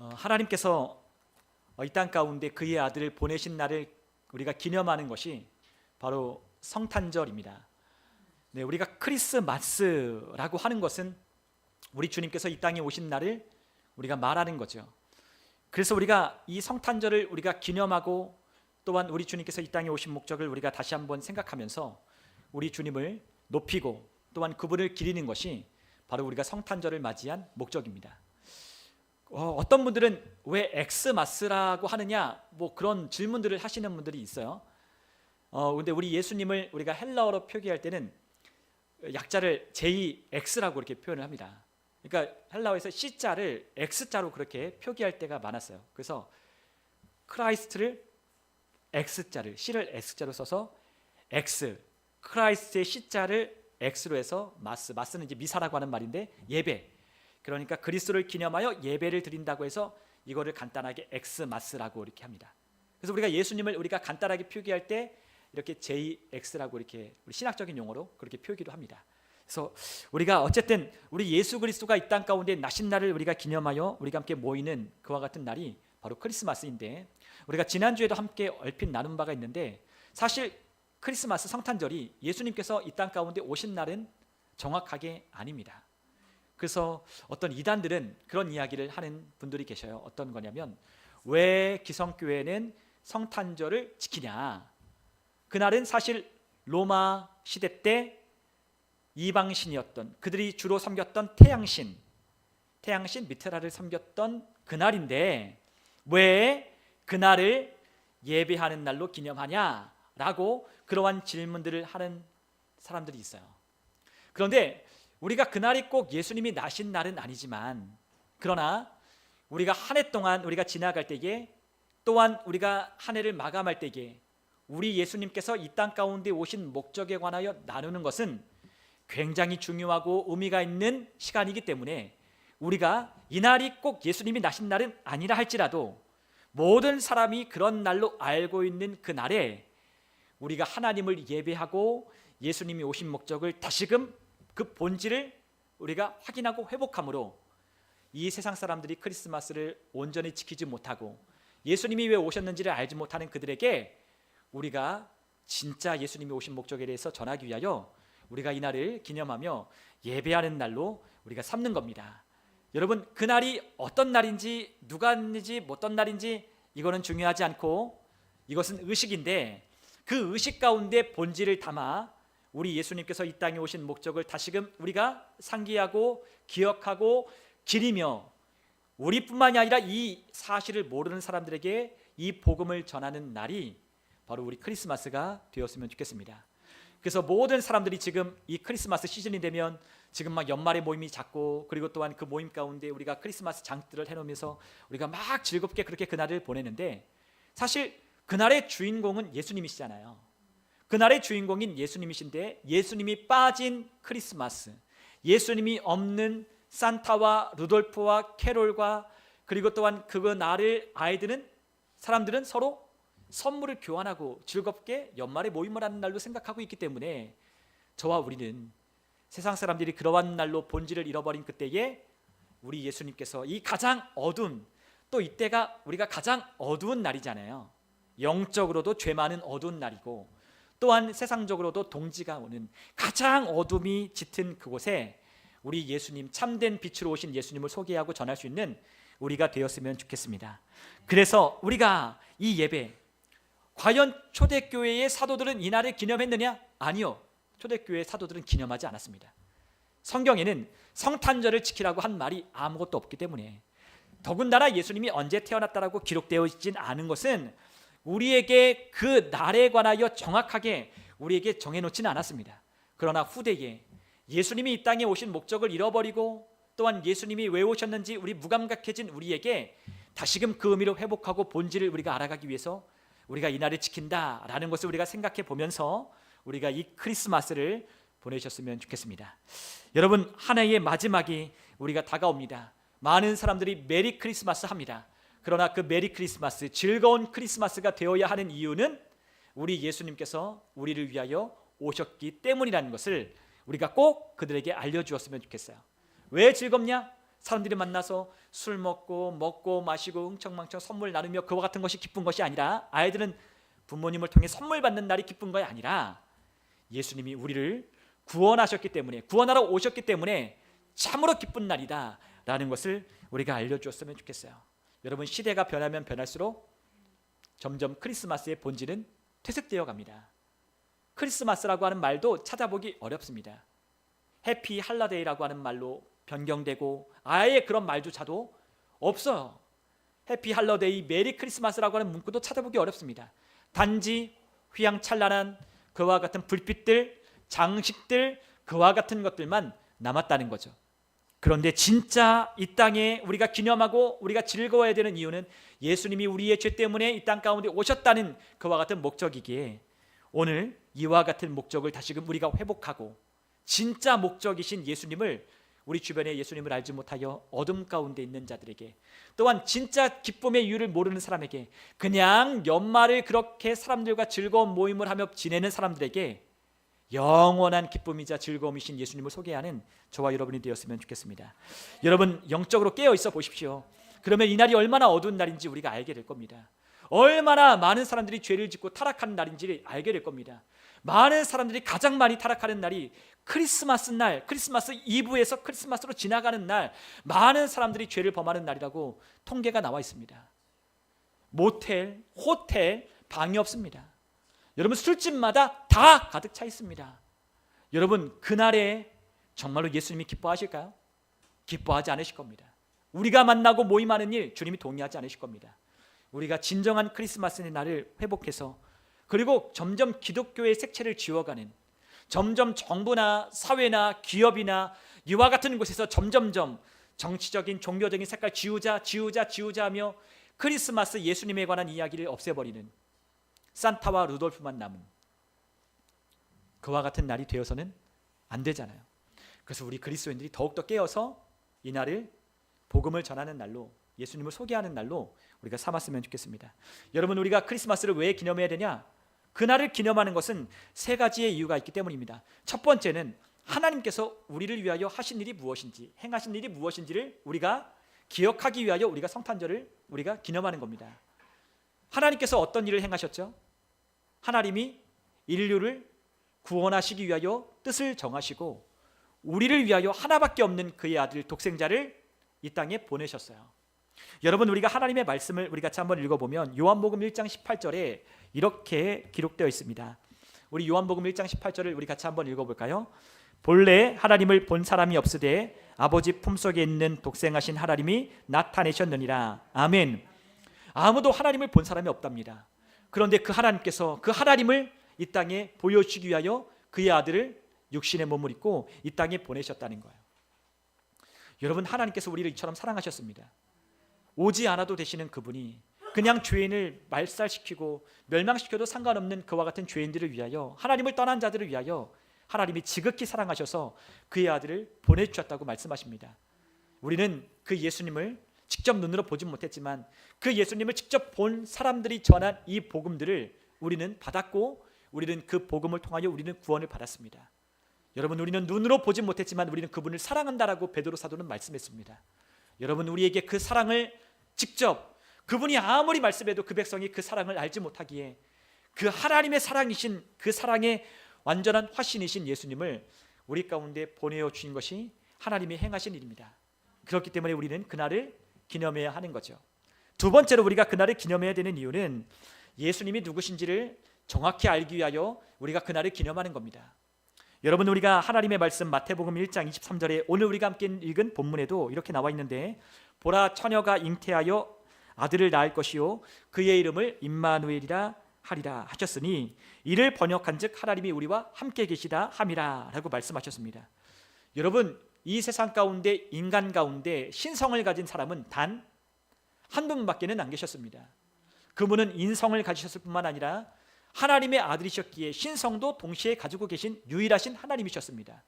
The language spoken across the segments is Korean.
하나님께서 이 땅 가운데 그의 아들을 보내신 날을 우리가 기념하는 것이 바로 성탄절입니다. 네, 우리가 크리스마스라고 하는 것은 우리 주님께서 이 땅에 오신 날을 우리가 말하는 거죠. 그래서 우리가 이 성탄절을 우리가 기념하고 또한 우리 주님께서 이 땅에 오신 목적을 우리가 다시 한번 생각하면서 우리 주님을 높이고 또한 그분을 기리는 것이 바로 우리가 성탄절을 맞이한 목적입니다. 어떤 분들은 왜 엑스마스라고 하느냐 뭐 그런 질문들을 하시는 분들이 있어요. 근데 우리 예수님을 우리가 헬라어로 표기할 때는 약자를 JX라고 이렇게 표현을 합니다. 그러니까 헬라어에서 C자를 X자로 그렇게 표기할 때가 많았어요. 그래서 크라이스트를 X자를 C를 X자로 써서 X, 크라이스트의 C자를 X로 해서 마스는 이제 미사라고 하는 말인데 예배, 그러니까 그리스도를 기념하여 예배를 드린다고 해서 이거를 간단하게 엑스마스라고 이렇게 합니다. 그래서 우리가 예수님을 우리가 간단하게 표기할 때 이렇게 JX라고 이렇게 우리 신학적인 용어로 그렇게 표기도 합니다. 그래서 우리가 어쨌든 우리 예수 그리스도가 이 땅 가운데 나신 날을 우리가 기념하여 우리가 함께 모이는 그와 같은 날이 바로 크리스마스인데, 우리가 지난주에도 함께 얼핏 나눈 바가 있는데 사실 크리스마스 성탄절이 예수님께서 이 땅 가운데 오신 날은 정확하게 아닙니다. 그래서 어떤 이단들은 그런 이야기를 하는 분들이 계셔요. 어떤 거냐면 왜 기성교회는 성탄절을 지키냐, 그날은 사실 로마 시대 때 이방신이었던 그들이 주로 섬겼던 태양신 미트라를 섬겼던 그날인데 왜 그날을 예배하는 날로 기념하냐라고 그러한 질문들을 하는 사람들이 있어요. 그런데 우리가 그날이 꼭 예수님이 나신 날은 아니지만, 그러나 우리가 한 해 동안 우리가 지나갈 때에 또한 우리가 한 해를 마감할 때에 우리 예수님께서 이 땅 가운데 오신 목적에 관하여 나누는 것은 굉장히 중요하고 의미가 있는 시간이기 때문에 우리가 이 날이 꼭 예수님이 나신 날은 아니라 할지라도 모든 사람이 그런 날로 알고 있는 그 날에 우리가 하나님을 예배하고 예수님이 오신 목적을 다시금 그 본질을 우리가 확인하고 회복함으로 이 세상 사람들이 크리스마스를 온전히 지키지 못하고 예수님이 왜 오셨는지를 알지 못하는 그들에게 우리가 진짜 예수님이 오신 목적에 대해서 전하기 위하여 우리가 이 날을 기념하며 예배하는 날로 우리가 삼는 겁니다. 여러분, 그날이 어떤 날인지 누가 있는지 어떤 날인지 이거는 중요하지 않고 이것은 의식인데, 그 의식 가운데 본질을 담아 우리 예수님께서 이 땅에 오신 목적을 다시금 우리가 상기하고 기억하고 기리며 우리뿐만이 아니라 이 사실을 모르는 사람들에게 이 복음을 전하는 날이 바로 우리 크리스마스가 되었으면 좋겠습니다. 그래서 모든 사람들이 지금 이 크리스마스 시즌이 되면 지금 막 연말에 모임이 잦고, 그리고 또한 그 모임 가운데 우리가 크리스마스 장들을 해놓으면서 우리가 막 즐겁게 그렇게 그날을 보내는데, 사실 그날의 주인공은 예수님이시잖아요. 그날의 주인공인 예수님이신데 예수님이 빠진 크리스마스, 예수님이 없는 산타와 루돌프와 캐롤과 그리고 또한 그 날을 사람들은 서로 선물을 교환하고 즐겁게 연말에 모임을 하는 날로 생각하고 있기 때문에 저와 우리는 세상 사람들이 그러한 날로 본질을 잃어버린 그때에 우리 예수님께서 이 가장 어두운, 또 이때가 우리가 가장 어두운 날이잖아요. 영적으로도 죄 많은 어두운 날이고 또한 세상적으로도 동지가 오는 가장 어둠이 짙은 그곳에 우리 예수님, 참된 빛으로 오신 예수님을 소개하고 전할 수 있는 우리가 되었으면 좋겠습니다. 그래서 우리가 이 예배, 과연 초대교회의 사도들은 이 날을 기념했느냐? 아니요, 초대교회의 사도들은 기념하지 않았습니다. 성경에는 성탄절을 지키라고 한 말이 아무것도 없기 때문에, 더군다나 예수님이 언제 태어났다라고 기록되어 있진 않은 것은 우리에게 그 날에 관하여 정확하게 우리에게 정해놓지는 않았습니다. 그러나 후대에 예수님이 이 땅에 오신 목적을 잃어버리고 또한 예수님이 왜 오셨는지 우리 무감각해진 우리에게 다시금 그 의미를 회복하고 본질을 우리가 알아가기 위해서 우리가 이 날을 지킨다라는 것을 우리가 생각해 보면서 우리가 이 크리스마스를 보내셨으면 좋겠습니다. 여러분, 한 해의 마지막이 우리가 다가옵니다. 많은 사람들이 메리 크리스마스 합니다. 그러나 그 메리 크리스마스, 즐거운 크리스마스가 되어야 하는 이유는 우리 예수님께서 우리를 위하여 오셨기 때문이라는 것을 우리가 꼭 그들에게 알려주었으면 좋겠어요. 왜 즐겁냐? 사람들이 만나서 술 먹고 마시고 흥청망청 선물 나누며 그와 같은 것이 기쁜 것이 아니라, 아이들은 부모님을 통해 선물 받는 날이 기쁜 것이 아니라 예수님이 우리를 구원하셨기 때문에, 구원하러 오셨기 때문에 참으로 기쁜 날이다 라는 것을 우리가 알려주었으면 좋겠어요. 여러분, 시대가 변하면 변할수록 점점 크리스마스의 본질은 퇴색되어 갑니다. 크리스마스라고 하는 말도 찾아보기 어렵습니다. 해피 할러데이라고 하는 말로 변경되고 아예 그런 말조차도 없어요. 해피 할러데이, 메리 크리스마스라고 하는 문구도 찾아보기 어렵습니다. 단지 휘황찬란한 그와 같은 불빛들, 장식들, 그와 같은 것들만 남았다는 거죠. 그런데 진짜 이 땅에 우리가 기념하고 우리가 즐거워야 되는 이유는 예수님이 우리의 죄 때문에 이 땅 가운데 오셨다는 그와 같은 목적이기에, 오늘 이와 같은 목적을 다시금 우리가 회복하고 진짜 목적이신 예수님을, 우리 주변에 예수님을 알지 못하여 어둠 가운데 있는 자들에게, 또한 진짜 기쁨의 이유를 모르는 사람에게, 그냥 연말을 그렇게 사람들과 즐거운 모임을 하며 지내는 사람들에게 영원한 기쁨이자 즐거움이신 예수님을 소개하는 저와 여러분이 되었으면 좋겠습니다. 여러분, 영적으로 깨어 있어 보십시오. 그러면 이 날이 얼마나 어두운 날인지 우리가 알게 될 겁니다. 얼마나 많은 사람들이 죄를 짓고 타락하는 날인지 알게 될 겁니다. 많은 사람들이 가장 많이 타락하는 날이 크리스마스 날, 크리스마스 이브에서 크리스마스로 지나가는 날, 많은 사람들이 죄를 범하는 날이라고 통계가 나와 있습니다. 모텔, 호텔, 방이 없습니다. 여러분, 술집마다 다 가득 차 있습니다. 여러분, 그날에 정말로 예수님이 기뻐하실까요? 기뻐하지 않으실 겁니다. 우리가 만나고 모임하는 일 주님이 동의하지 않으실 겁니다. 우리가 진정한 크리스마스의 날을 회복해서, 그리고 점점 기독교의 색채를 지워가는, 점점 정부나 사회나 기업이나 이와 같은 곳에서 점점점 정치적인 종교적인 색깔 지우자 하며 크리스마스 예수님에 관한 이야기를 없애버리는 산타와 루돌프만 남은 그와 같은 날이 되어서는 안 되잖아요. 그래서 우리 그리스도인들이 더욱더 깨어서 이 날을 복음을 전하는 날로, 예수님을 소개하는 날로 우리가 삼았으면 좋겠습니다. 여러분, 우리가 크리스마스를 왜 기념해야 되냐? 그날을 기념하는 것은 세 가지의 이유가 있기 때문입니다. 첫 번째는 하나님께서 우리를 위하여 하신 일이 무엇인지, 행하신 일이 무엇인지를 우리가 기억하기 위하여 우리가 성탄절을 우리가 기념하는 겁니다. 하나님께서 어떤 일을 행하셨죠? 하나님이 인류를 구원하시기 위하여 뜻을 정하시고 우리를 위하여 하나밖에 없는 그의 아들 독생자를 이 땅에 보내셨어요. 여러분, 우리가 하나님의 말씀을 우리 같이 한번 읽어보면 요한복음 1장 18절에 이렇게 기록되어 있습니다. 우리 요한복음 1장 18절을 우리 같이 한번 읽어볼까요? 본래 하나님을 본 사람이 없으되 아버지 품속에 있는 독생하신 하나님이 나타내셨느니라. 아멘. 아무도 하나님을 본 사람이 없답니다. 그런데 그 하나님께서 그 하나님을 이 땅에 보여주기 위하여 그의 아들을 육신의 몸을 입고 이 땅에 보내셨다는 거예요. 여러분, 하나님께서 우리를 이처럼 사랑하셨습니다. 오지 않아도 되시는 그분이 그냥 죄인을 말살시키고 멸망시켜도 상관없는 그와 같은 죄인들을 위하여, 하나님을 떠난 자들을 위하여 하나님이 지극히 사랑하셔서 그의 아들을 보내주셨다고 말씀하십니다. 우리는 그 예수님을 직접 눈으로 보진 못했지만 그 예수님을 직접 본 사람들이 전한 이 복음들을 우리는 받았고, 우리는 그 복음을 통하여 우리는 구원을 받았습니다. 여러분, 우리는 눈으로 보진 못했지만 우리는 그분을 사랑한다라고 베드로 사도는 말씀했습니다. 여러분, 우리에게 그 사랑을 직접, 그분이 아무리 말씀해도 그 백성이 그 사랑을 알지 못하기에 그 하나님의 사랑이신, 그 사랑의 완전한 화신이신 예수님을 우리 가운데 보내어 주신 것이 하나님이 행하신 일입니다. 그렇기 때문에 우리는 그날을 기념해야 하는 거죠. 두 번째로 우리가 그날을 기념해야 되는 이유는 예수님이 누구신지를 정확히 알기 위하여 우리가 그날을 기념하는 겁니다. 여러분, 우리가 하나님의 말씀 마태복음 1장 23절에 오늘 우리가 함께 읽은 본문에도 이렇게 나와 있는데, 보라, 처녀가 잉태하여 아들을 낳을 것이요 그의 이름을 임마누엘이라 하리라 하셨으니 이를 번역한즉 하나님이 우리와 함께 계시다 함이라 라고 말씀하셨습니다. 여러분, 이 세상 가운데, 인간 가운데 신성을 가진 사람은 단 한 분밖에는 안 계셨습니다. 그분은 인성을 가지셨을 뿐만 아니라 하나님의 아들이셨기에 신성도 동시에 가지고 계신 유일하신 하나님이셨습니다.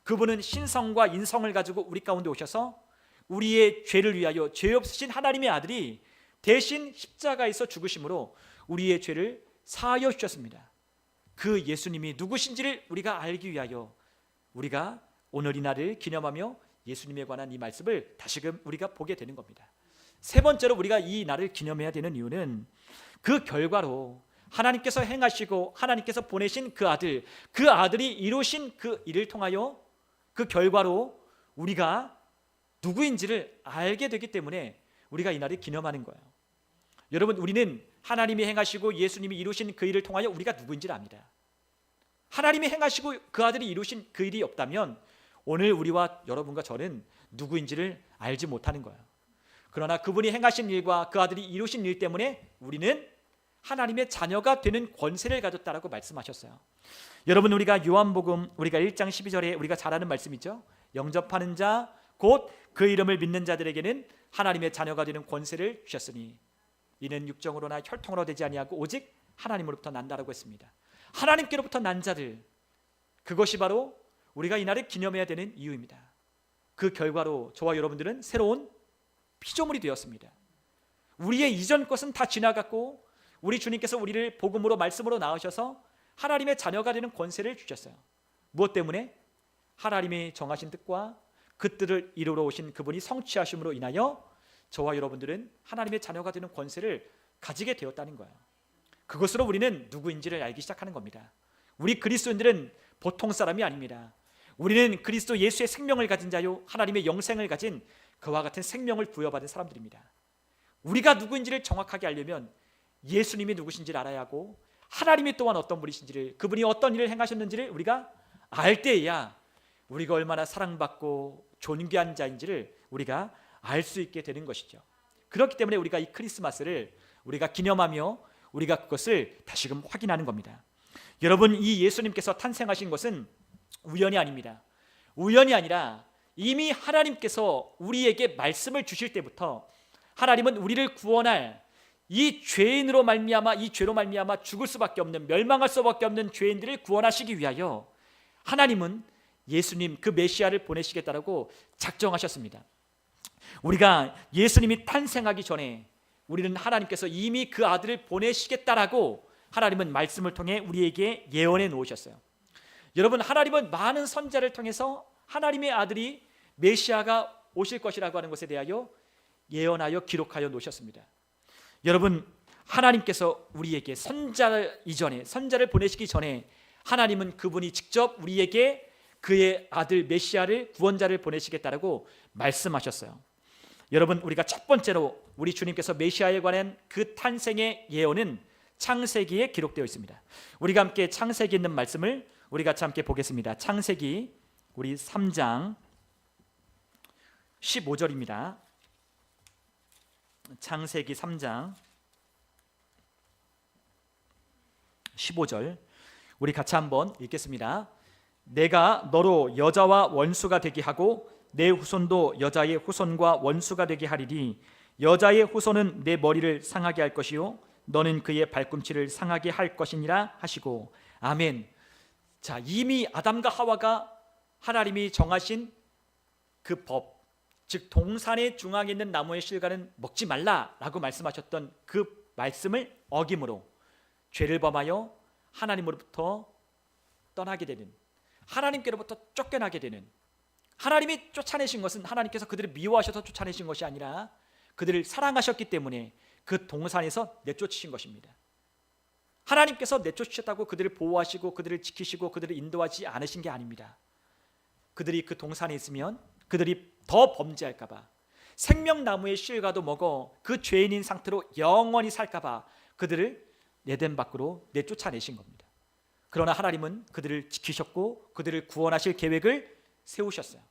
그분은 신성과 인성을 가지고 우리 가운데 오셔서 우리의 죄를 위하여, 죄 없으신 하나님의 아들이 대신 십자가에서 죽으심으로 우리의 죄를 사하여 주셨습니다. 그 예수님이 누구신지를 우리가 알기 위하여 우리가 오늘 이 날을 기념하며 예수님에 관한 이 말씀을 다시금 우리가 보게 되는 겁니다. 세 번째로 우리가 이 날을 기념해야 되는 이유는 그 결과로 하나님께서 행하시고 하나님께서 보내신 그 아들이 이루신 그 일을 통하여 그 결과로 우리가 누구인지를 알게 되기 때문에 우리가 이 날을 기념하는 거예요. 여러분, 우리는 하나님이 행하시고 예수님이 이루신 그 일을 통하여 우리가 누구인지를 압니다. 하나님이 행하시고 그 아들이 이루신 그 일이 없다면 오늘 우리와 여러분과 저는 누구인지를 알지 못하는 거예요. 그러나 그분이 행하신 일과 그 아들이 이루신 일 때문에 우리는 하나님의 자녀가 되는 권세를 가졌다라고 말씀하셨어요. 여러분, 우리가 요한복음 우리가 1장 12절에 우리가 잘 아는 말씀이죠. 영접하는 자 곧 그 이름을 믿는 자들에게는 하나님의 자녀가 되는 권세를 주셨으니 이는 육정으로나 혈통으로 되지 아니하고 오직 하나님으로부터 난다라고 했습니다. 하나님께로부터 난 자들, 그것이 바로 우리가 이날을 기념해야 되는 이유입니다. 그 결과로 저와 여러분들은 새로운 피조물이 되었습니다. 우리의 이전 것은 다 지나갔고 우리 주님께서 우리를 복음으로 말씀으로 낳으셔서 하나님의 자녀가 되는 권세를 주셨어요. 무엇 때문에? 하나님이 정하신 뜻과 그 뜻을 이루러 오신 그분이 성취하심으로 인하여 저와 여러분들은 하나님의 자녀가 되는 권세를 가지게 되었다는 거예요. 그것으로 우리는 누구인지를 알기 시작하는 겁니다. 우리 그리스도인들은 보통 사람이 아닙니다. 우리는 그리스도 예수의 생명을 가진 자요 하나님의 영생을 가진 그와 같은 생명을 부여받은 사람들입니다. 우리가 누구인지를 정확하게 알려면 예수님이 누구신지를 알아야 하고 하나님이 또한 어떤 분이신지를, 그분이 어떤 일을 행하셨는지를 우리가 알 때에야 우리가 얼마나 사랑받고 존귀한 자인지를 우리가 알 수 있게 되는 것이죠. 그렇기 때문에 우리가 이 크리스마스를 우리가 기념하며 우리가 그것을 다시금 확인하는 겁니다. 여러분, 이 예수님께서 탄생하신 것은 우연이 아닙니다. 우연이 아니라 이미 하나님께서 우리에게 말씀을 주실 때부터 하나님은 우리를 구원할 이 죄인으로 말미암아, 이 죄로 말미암아 죽을 수밖에 없는, 멸망할 수밖에 없는 죄인들을 구원하시기 위하여 하나님은 예수님 그 메시아를 보내시겠다라고 작정하셨습니다. 우리가 예수님이 탄생하기 전에 우리는 하나님께서 이미 그 아들을 보내시겠다라고 하나님은 말씀을 통해 우리에게 예언해 놓으셨어요. 여러분, 하나님은 많은 선지자를 통해서 하나님의 아들이 메시아가 오실 것이라고 하는 것에 대하여 예언하여 기록하여 놓으셨습니다. 여러분, 하나님께서 우리에게 선지자를 보내시기 전에 하나님은 그분이 직접 우리에게 그의 아들 메시아를, 구원자를 보내시겠다라고 말씀하셨어요. 여러분, 우리가 첫 번째로 우리 주님께서 메시아에 관한 그 탄생의 예언은 창세기에 기록되어 있습니다. 우리가 함께 창세기에 있는 말씀을 우리가 같이 함께 보겠습니다. 창세기 우리 3장 15절입니다. 창세기 3장 15절 우리 같이 한번 읽겠습니다. 내가 너로 여자와 원수가 되게 하고 내 후손도 여자의 후손과 원수가 되게 하리니 여자의 후손은 내 머리를 상하게 할 것이요 너는 그의 발꿈치를 상하게 할 것이니라 하시고 아멘. 자, 이미 아담과 하와가 하나님이 정하신 그 법, 즉 동산의 중앙에 있는 나무의 실과는 먹지 말라라고 말씀하셨던 그 말씀을 어김으로 죄를 범하여 하나님으로부터 떠나게 되는, 하나님께로부터 쫓겨나게 되는, 하나님이 쫓아내신 것은 하나님께서 그들을 미워하셔서 쫓아내신 것이 아니라 그들을 사랑하셨기 때문에 그 동산에서 내쫓으신 것입니다. 하나님께서 내쫓으셨다고 그들을 보호하시고 그들을 지키시고 그들을 인도하지 않으신 게 아닙니다. 그들이 그 동산에 있으면 그들이 더 범죄할까 봐, 생명나무의 실과도 먹어 그 죄인인 상태로 영원히 살까 봐 그들을 에덴 밖으로 내쫓아내신 겁니다. 그러나 하나님은 그들을 지키셨고 그들을 구원하실 계획을 세우셨어요.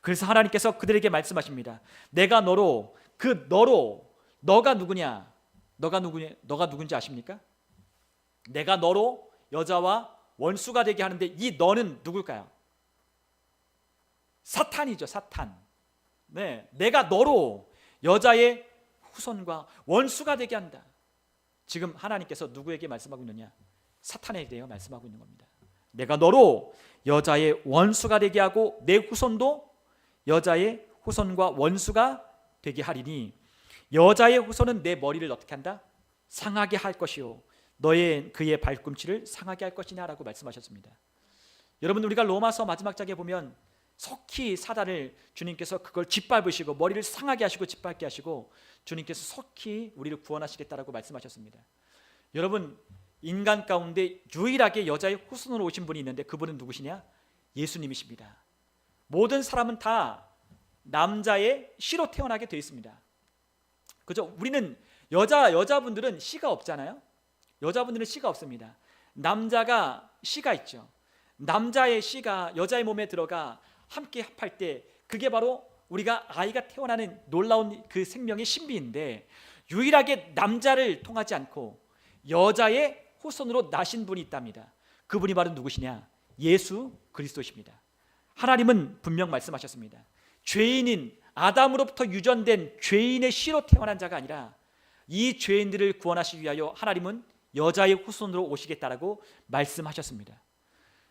그래서 하나님께서 그들에게 말씀하십니다. 내가 너로, 너가 누구냐? 너가 누군지 아십니까? 내가 너로 여자와 원수가 되게 하는데 이 너는 누굴까요? 사탄이죠, 사탄. 네, 내가 너로 여자의 후손과 원수가 되게 한다. 지금 하나님께서 누구에게 말씀하고 있느냐? 사탄에 대해 말씀하고 있는 겁니다. 내가 너로 여자의 원수가 되게 하고 내 후손도 여자의 후손과 원수가 되게 하리니 여자의 후손은 내 머리를 어떻게 한다? 상하게 할 것이요 그의 발꿈치를 상하게 할 것이냐라고 말씀하셨습니다. 여러분, 우리가 로마서 마지막 장에 보면 속히 사단을 주님께서 그걸 짓밟으시고 머리를 상하게 하시고 짓밟게 하시고 주님께서 속히 우리를 구원하시겠다라고 말씀하셨습니다. 여러분, 인간 가운데 유일하게 여자의 후손으로 오신 분이 있는데 그분은 누구시냐? 예수님이십니다. 모든 사람은 다 남자의 씨로 태어나게 되어 있습니다. 그죠? 우리는 여자분들은 씨가 없잖아요. 여자분들은 씨가 없습니다. 남자가 씨가 있죠. 남자의 씨가 여자의 몸에 들어가 함께 합할 때 그게 바로 우리가 아이가 태어나는 놀라운 그 생명의 신비인데, 유일하게 남자를 통하지 않고 여자의 후손으로 나신 분이 있답니다. 그분이 바로 누구시냐? 예수 그리스도십니다. 하나님은 분명 말씀하셨습니다. 죄인인 아담으로부터 유전된 죄인의 씨로 태어난 자가 아니라 이 죄인들을 구원하시기 위하여 하나님은 여자의 후손으로 오시겠다라고 말씀하셨습니다.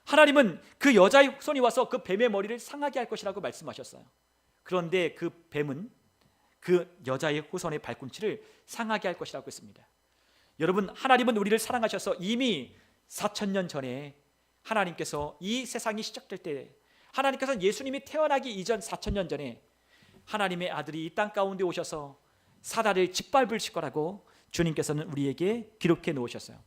하나님은 그 여자의 후손이 와서 그 뱀의 머리를 상하게 할 것이라고 말씀하셨어요. 그런데 그 뱀은 그 여자의 후손의 발꿈치를 상하게 할 것이라고 했습니다. 여러분, 하나님은 우리를 사랑하셔서 이미 4,000년 전에 하나님께서 이 세상이 시작될 때, 하나님께서 예수님이 태어나기 이전 4,000년 전에 하나님의 아들이 이 땅 가운데 오셔서 사단을 짓밟으실 거라고 주님께서는 우리에게 기록해 놓으셨어요.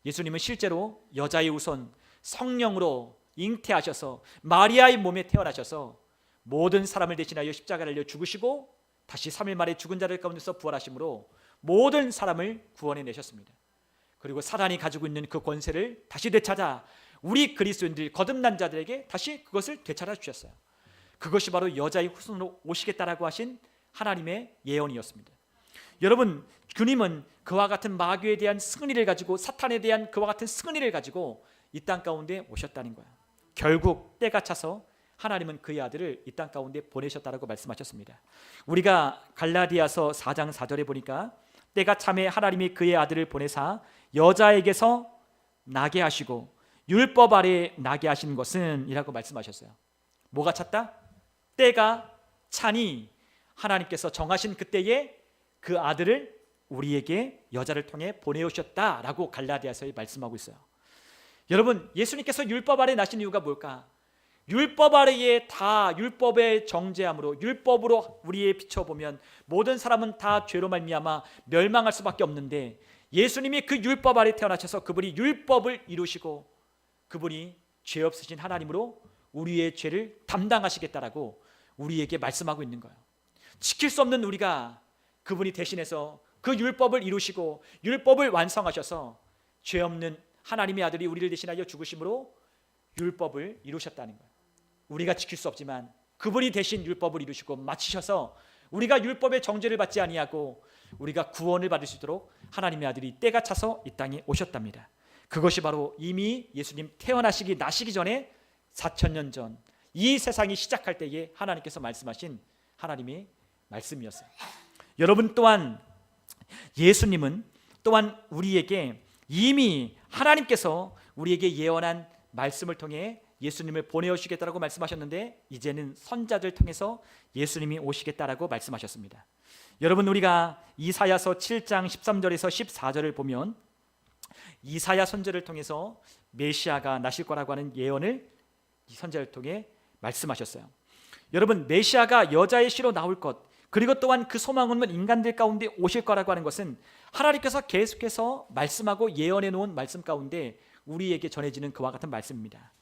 예수님은 실제로 여자의 후손 성령으로 잉태하셔서 마리아의 몸에 태어나셔서 모든 사람을 대신하여 십자가를 달려 죽으시고 다시 3일 만에 죽은 자들 가운데서 부활하심으로 모든 사람을 구원해 내셨습니다. 그리고 사단이 가지고 있는 그 권세를 다시 되찾아 우리 그리스도인들 거듭난 자들에게 다시 그것을 되찾아 주셨어요. 그것이 바로 여자의 후손으로 오시겠다라고 하신 하나님의 예언이었습니다. 여러분, 주님은 그와 같은 마귀에 대한 승리를 가지고, 사탄에 대한 그와 같은 승리를 가지고 이 땅 가운데 오셨다는 거예요. 결국 때가 차서 하나님은 그의 아들을 이 땅 가운데 보내셨다라고 말씀하셨습니다. 우리가 갈라디아서 4장 4절에 보니까 때가 참에 하나님이 그의 아들을 보내사 여자에게서 나게 하시고 율법 아래 나게 하신 것은 이라고 말씀하셨어요. 뭐가 찼다? 때가 차니 하나님께서 정하신 그때에 그 아들을 우리에게 여자를 통해 보내오셨다라고 갈라디아서에 말씀하고 있어요. 여러분, 예수님께서 율법 아래 나신 이유가 뭘까? 율법 아래에 다 율법의 정죄함으로, 율법으로 우리에 비춰보면 모든 사람은 다 죄로 말미암아 멸망할 수밖에 없는데, 예수님이 그 율법 아래 태어나셔서 그분이 율법을 이루시고 그분이 죄 없으신 하나님으로 우리의 죄를 담당하시겠다라고 우리에게 말씀하고 있는 거예요. 지킬 수 없는 우리가 그분이 대신해서 그 율법을 이루시고 율법을 완성하셔서 죄 없는 하나님의 아들이 우리를 대신하여 죽으심으로 율법을 이루셨다는 거예요. 우리가 지킬 수 없지만 그분이 대신 율법을 이루시고 마치셔서 우리가 율법의 정죄를 받지 아니하고 우리가 구원을 받을 수 있도록 하나님의 아들이 때가 차서 이 땅에 오셨답니다. 그것이 바로 이미 예수님 태어나시기 나시기 전에 4,000년 전 이 세상이 시작할 때에 하나님께서 말씀하신 하나님의 말씀이었어요. 여러분, 또한 예수님은 또한 우리에게 이미 하나님께서 우리에게 예언한 말씀을 통해 예수님을 보내오시겠다라고 말씀하셨는데, 이제는 선자들 통해서 예수님이 오시겠다라고 말씀하셨습니다. 여러분, 우리가 이사야서 7장 13절에서 14절을 보면 이사야 선지자를 통해서 메시아가 나실 거라고 하는 예언을 이 선지자를 통해 말씀하셨어요. 여러분, 메시아가 여자의 씨로 나올 것, 그리고 또한 그 소망은 인간들 가운데 오실 거라고 하는 것은 하나님께서 계속해서 말씀하고 예언해 놓은 말씀 가운데 우리에게 전해지는 그와 같은 말씀입니다.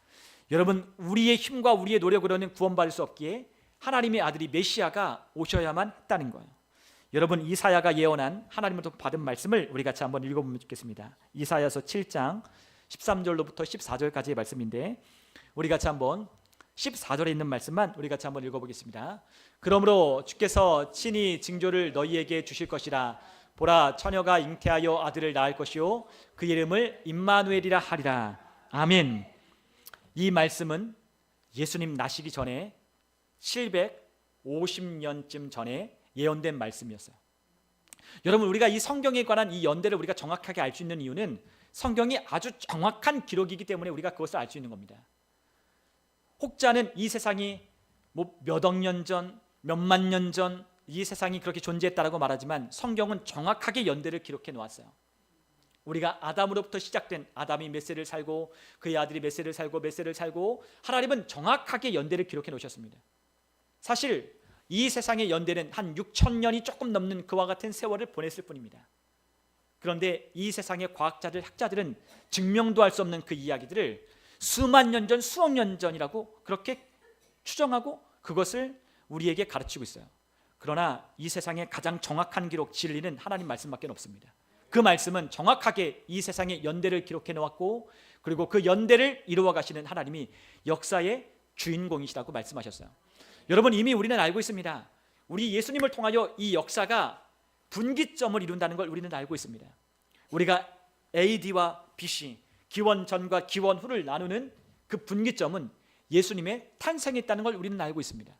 여러분, 우리의 힘과 우리의 노력으로는 구원받을 수 없기에 하나님의 아들이 메시아가 오셔야만 했다는 거예요. 여러분, 이사야가 예언한 하나님으로부터 받은 말씀을 우리 같이 한번 읽어보면 좋겠습니다. 이사야서 7장 13절로부터 14절까지의 말씀인데, 우리 같이 한번 14절에 있는 말씀만 우리 같이 한번 읽어보겠습니다. 그러므로 주께서 친히 징조를 너희에게 주실 것이라. 보라, 처녀가 잉태하여 아들을 낳을 것이요 그 이름을 임마누엘이라 하리라. 아멘. 이 말씀은 예수님 나시기 전에 750년쯤 전에 예언된 말씀이었어요. 여러분, 우리가 이 성경에 관한 이 연대를 우리가 정확하게 알 수 있는 이유는 성경이 아주 정확한 기록이기 때문에 우리가 그것을 알 수 있는 겁니다. 혹자는 이 세상이 몇 억 년 전, 몇만 년 전 이 세상이 그렇게 존재했다라고 말하지만 성경은 정확하게 연대를 기록해 놓았어요. 우리가 아담으로부터 시작된 아담이 몇 세를 살고 그의 아들이 몇 세를 살고 몇 세를 살고 하나님은 정확하게 연대를 기록해 놓으셨습니다. 사실 이 세상의 연대는 한 6,000년이 조금 넘는 그와 같은 세월을 보냈을 뿐입니다. 그런데 이 세상의 과학자들, 학자들은 증명도 할 수 없는 그 이야기들을 수만 년 전, 수억 년 전이라고 그렇게 추정하고 그것을 우리에게 가르치고 있어요. 그러나 이 세상의 가장 정확한 기록, 진리는 하나님 말씀밖에 없습니다. 그 말씀은 정확하게 이 세상의 연대를 기록해 놓았고, 그리고 그 연대를 이루어 가시는 하나님이 역사의 주인공이시라고 말씀하셨어요. 여러분, 이미 우리는 알고 있습니다. 우리 예수님을 통하여 이 역사가 분기점을 이룬다는 걸 우리는 알고 있습니다. 우리가 AD와 BC, 기원 전과 기원 후를 나누는 그 분기점은 예수님의 탄생에 있다는 걸 우리는 알고 있습니다.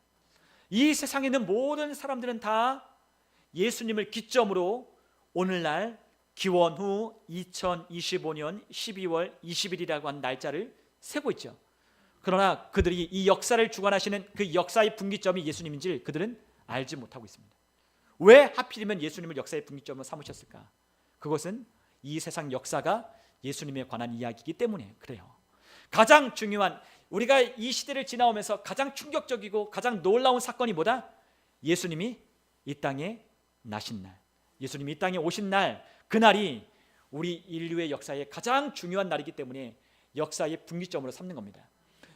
이 세상에 있는 모든 사람들은 다 예수님을 기점으로 오늘날 기원 후 2025년 12월 20일이라고 하는 날짜를 세고 있죠. 그러나 그들이 이 역사를 주관하시는 그 역사의 분기점이 예수님인지 그들은 알지 못하고 있습니다. 왜 하필이면 예수님을 역사의 분기점으로 삼으셨을까? 그것은 이 세상 역사가 예수님에 관한 이야기이기 때문에 그래요. 가장 중요한, 우리가 이 시대를 지나오면서 가장 충격적이고 가장 놀라운 사건이 뭐다? 예수님이 이 땅에 나신 날, 예수님이 이 땅에 오신 날, 그날이 우리 인류의 역사의 가장 중요한 날이기 때문에 역사의 분기점으로 삼는 겁니다.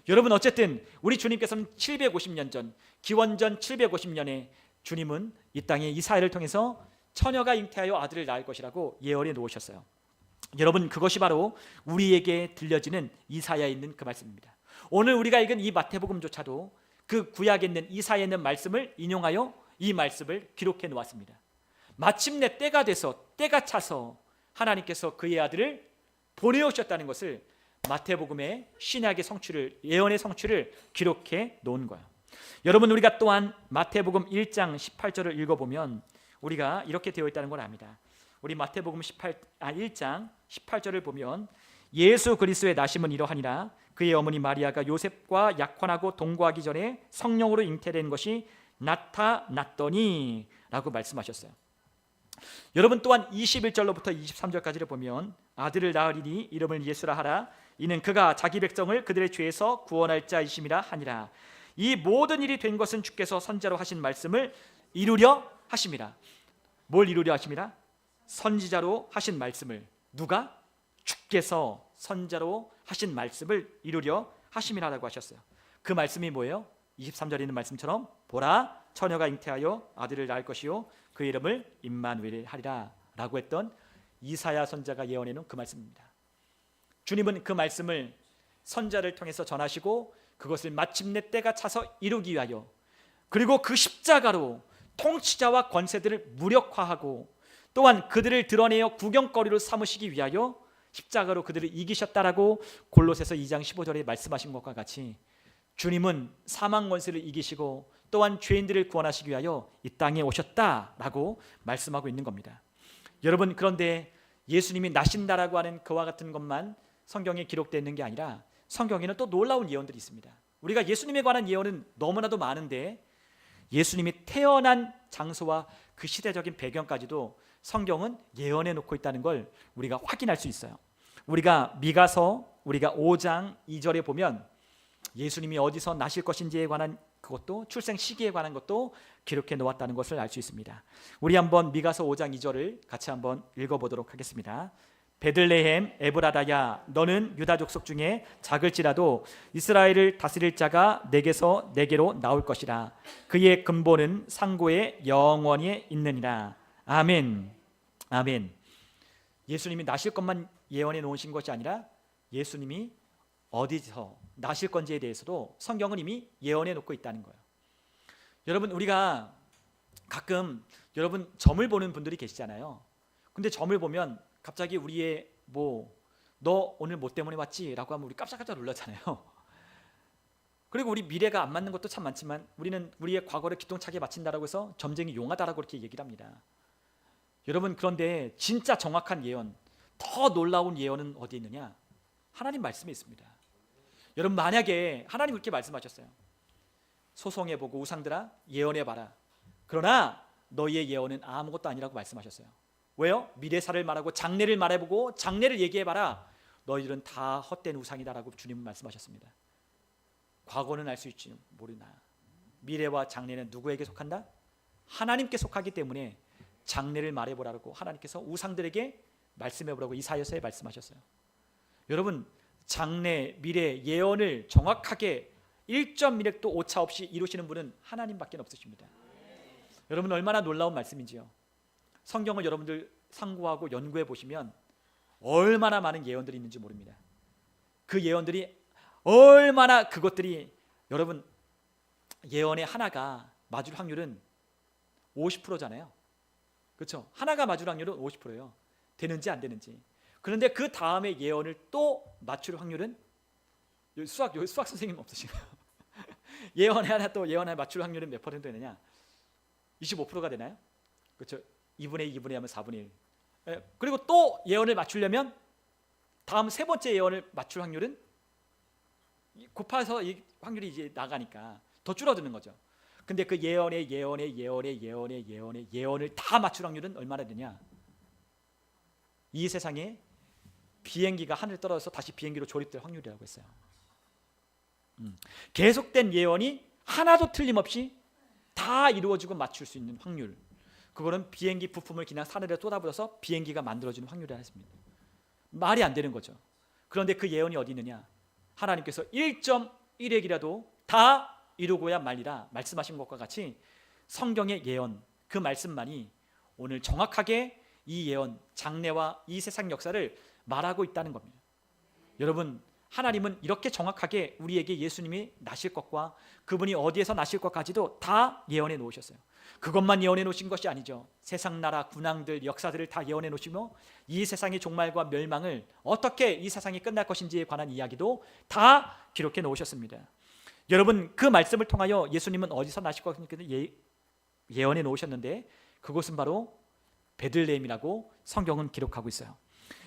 여러분, 어쨌든 우리 주님께서는 750년 전, 기원전 750년에 주님은 이 땅에 이사야를 통해서 처녀가 잉태하여 아들을 낳을 것이라고 예언해 놓으셨어요. 여러분, 그것이 바로 우리에게 들려지는 이사야에 있는 그 말씀입니다. 오늘 우리가 읽은 이 마태복음조차도 그 구약에 있는 이사야에 있는 말씀을 인용하여 이 말씀을 기록해 놓았습니다. 마침내 때가 돼서, 때가 차서 하나님께서 그의 아들을 보내오셨다는 것을 마태복음의 신약의 성취를, 예언의 성취를 기록해 놓은 거예요. 여러분, 우리가 또한 마태복음 1장 18절을 읽어보면 우리가 이렇게 되어 있다는 걸 압니다. 우리 마태복음 1장 18절을 보면 예수 그리스도의 나심은 이러하니라. 그의 어머니 마리아가 요셉과 약혼하고 동거하기 전에 성령으로 잉태된 것이 나타났더니 라고 말씀하셨어요. 여러분, 또한 21절로부터 23절까지를 보면 아들을 낳으리니 이름을 예수라 하라. 이는 그가 자기 백성을 그들의 죄에서 구원할 자이심이라 하니라. 이 모든 일이 된 것은 주께서 선지자로 하신 말씀을 이루려 하심이라. 뭘 이루려 하심이라? 선지자로 하신 말씀을. 누가? 주께서 선지자로 하신 말씀을 이루려 하심이라고 하셨어요. 그 말씀이 뭐예요? 23절에 있는 말씀처럼 보라, 처녀가 잉태하여 아들을 낳을 것이요 그 이름을 임마누엘 하리라 라고 했던 이사야 선지자가 예언해 놓은 그 말씀입니다. 주님은 그 말씀을 선지자를 통해서 전하시고 그것을 마침내 때가 차서 이루기 위하여, 그리고 그 십자가로 통치자와 권세들을 무력화하고 또한 그들을 드러내어 구경거리로 삼으시기 위하여 십자가로 그들을 이기셨다라고 골로새서 2장 15절에 말씀하신 것과 같이 주님은 사망 권세를 이기시고 또한 죄인들을 구원하시기 위하여 이 땅에 오셨다라고 말씀하고 있는 겁니다. 여러분, 그런데 예수님이 나신다라고 하는 그와 같은 것만 성경에 기록되어 있는 게 아니라 성경에는 또 놀라운 예언들이 있습니다. 우리가 예수님에 관한 예언은 너무나도 많은데 예수님이 태어난 장소와 그 시대적인 배경까지도 성경은 예언해 놓고 있다는 걸 우리가 확인할 수 있어요. 우리가 미가서 우리가 5장 2절에 보면 예수님이 어디서 나실 것인지에 관한 그것도, 출생 시기에 관한 것도 기록해 놓았다는 것을 알 수 있습니다. 우리 한번 미가서 5장 2절을 같이 한번 읽어보도록 하겠습니다. 베들레헴 에브라다야, 너는 유다 족속 중에 작을지라도 이스라엘을 다스릴 자가 내게서 내게로 나올 것이라. 그의 근본은 상고에 영원히 있느니라. 아멘. 아멘. 예수님이 나실 것만 예언해 놓으신 것이 아니라 예수님이 어디서 나실 건지에 대해서도 성경은 이미 예언해 놓고 있다는 거예요. 여러분, 우리가 가끔 여러분 점을 보는 분들이 계시잖아요. 근데 점을 보면 갑자기 우리의 너 오늘 뭐 때문에 왔지? 라고 하면 우리 깜짝깜짝 놀라잖아요. 그리고 우리 미래가 안 맞는 것도 참 많지만 우리는 우리의 과거를 기똥차게 바친다라고 해서 점쟁이 용하다라고 그렇게 얘기를 합니다. 여러분, 그런데 진짜 정확한 예언, 더 놀라운 예언은 어디에 있느냐? 하나님 말씀에 있습니다. 여러분, 만약에 하나님 그렇게 말씀하셨어요. 소송해보고 우상들아 예언해봐라. 그러나 너희의 예언은 아무것도 아니라고 말씀하셨어요. 왜요? 미래사를 말하고 장래를 말해보고 장래를 얘기해봐라. 너희들은 다 헛된 우상이다라고 주님은 말씀하셨습니다. 과거는 알 수 있지 모르나 미래와 장래는 누구에게 속한다? 하나님께 속하기 때문에 장래를 말해보라고 하나님께서 우상들에게 말씀해보라고 이사야서에 말씀하셨어요. 여러분 장래, 미래, 예언을 정확하게 1.1획도 오차 없이 이루시는 분은 하나님밖에 없으십니다. 여러분 얼마나 놀라운 말씀인지요. 성경을 여러분들 상고하고 연구해 보시면 얼마나 많은 예언들이 있는지 모릅니다. 그 예언들이 얼마나 그것들이 여러분 예언의 하나가 맞을 확률은 50%잖아요. 그렇죠? 하나가 맞을 확률은 50%예요. 되는지 안 되는지. 그런데 그 다음에 예언을 또 맞출 확률은 여기 수학 선생님 없으신가요? 예언에 하나 또 예언에 맞출 확률은 몇 퍼센트 되느냐? 25%가 되나요? 그렇죠? 2분의 2, 2분의 2 하면 4분의 1. 예, 그리고 또 예언을 맞추려면 다음 세 번째 예언을 맞출 확률은 곱해서 이 확률이 이제 나가니까 더 줄어드는 거죠. 근데 그 예언의 예언을 다 맞출 확률은 얼마나 되냐? 이 세상에 비행기가 하늘 떨어져서 다시 비행기로 조립될 확률이라고 했어요. 계속된 예언이 하나도 틀림없이 다 이루어지고 맞출 수 있는 확률. 그거는 비행기 부품을 그냥 하늘에 쏟아부어서 비행기가 만들어지는 확률이라 했습니다. 말이 안 되는 거죠. 그런데 그 예언이 어디 있느냐? 하나님께서 1.1획이라도 다 이루고야 말리라 말씀하신 것과 같이 성경의 예언 그 말씀만이 오늘 정확하게 이 예언 장래와 이 세상 역사를 말하고 있다는 겁니다. 여러분 하나님은 이렇게 정확하게 우리에게 예수님이 나실 것과 그분이 어디에서 나실 것까지도 다 예언해 놓으셨어요. 그것만 예언해 놓으신 것이 아니죠. 세상 나라 군왕들 역사들을 다 예언해 놓으시며 이 세상의 종말과 멸망을 어떻게 이 세상이 끝날 것인지에 관한 이야기도 다 기록해 놓으셨습니다. 여러분 그 말씀을 통하여 예수님은 어디서 나실 것인지 예언해 놓으셨는데 그곳은 바로 베들레헴이라고 성경은 기록하고 있어요.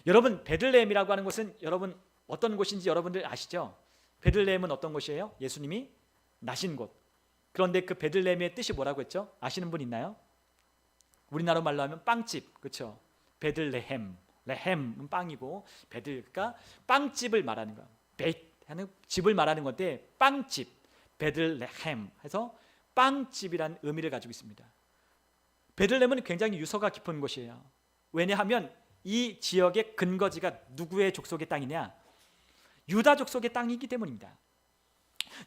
여러분 베들레헴이라고 하는 곳은 여러분 어떤 곳인지 여러분들 아시죠? 베들레헴은 어떤 곳이에요? 예수님이 나신 곳. 그런데 그 베들레헴의 뜻이 뭐라고 했죠? 아시는 분 있나요? 우리나라 말로 하면 빵집, 그렇죠? 베들레헴, 레헴은 빵이고 베들 그러니까 빵집을 말하는 거야. 하는 집을 말하는 건데 빵집, 베들레헴 해서 빵집이라는 의미를 가지고 있습니다. 베들레헴은 굉장히 유서가 깊은 곳이에요. 왜냐하면 이 지역의 근거지가 누구의 족속의 땅이냐? 유다 족속의 땅이기 때문입니다.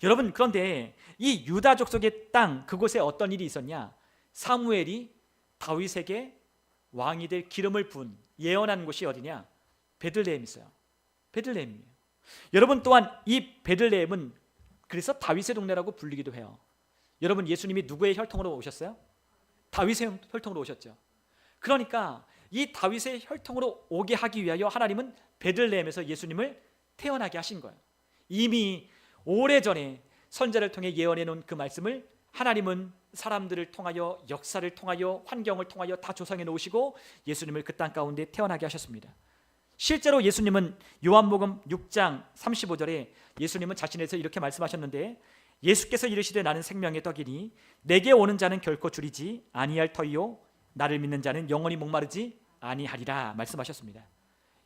여러분 그런데 이 유다 족속의 땅 그곳에 어떤 일이 있었냐? 사무엘이 다윗에게 왕이 될 기름을 부은 예언한 곳이 어디냐? 베들레헴이 있어요. 베들레헴이에요. 여러분 또한 이 베들레헴은 그래서 다윗의 동네라고 불리기도 해요. 여러분 예수님이 누구의 혈통으로 오셨어요? 다윗의 혈통으로 오셨죠. 그러니까 이 다윗의 혈통으로 오게 하기 위하여 하나님은 베들레헴에서 예수님을 태어나게 하신 거예요. 이미 오래전에 선지자를 통해 예언해 놓은 그 말씀을 하나님은 사람들을 통하여 역사를 통하여 환경을 통하여 다 조성해 놓으시고 예수님을 그 땅 가운데 태어나게 하셨습니다. 실제로 예수님은 요한복음 6장 35절에 예수님은 자신에서 이렇게 말씀하셨는데 예수께서 이르시되 나는 생명의 떡이니 내게 오는 자는 결코 줄이지 아니할 터이요 나를 믿는 자는 영원히 목마르지 아니하리라 말씀하셨습니다.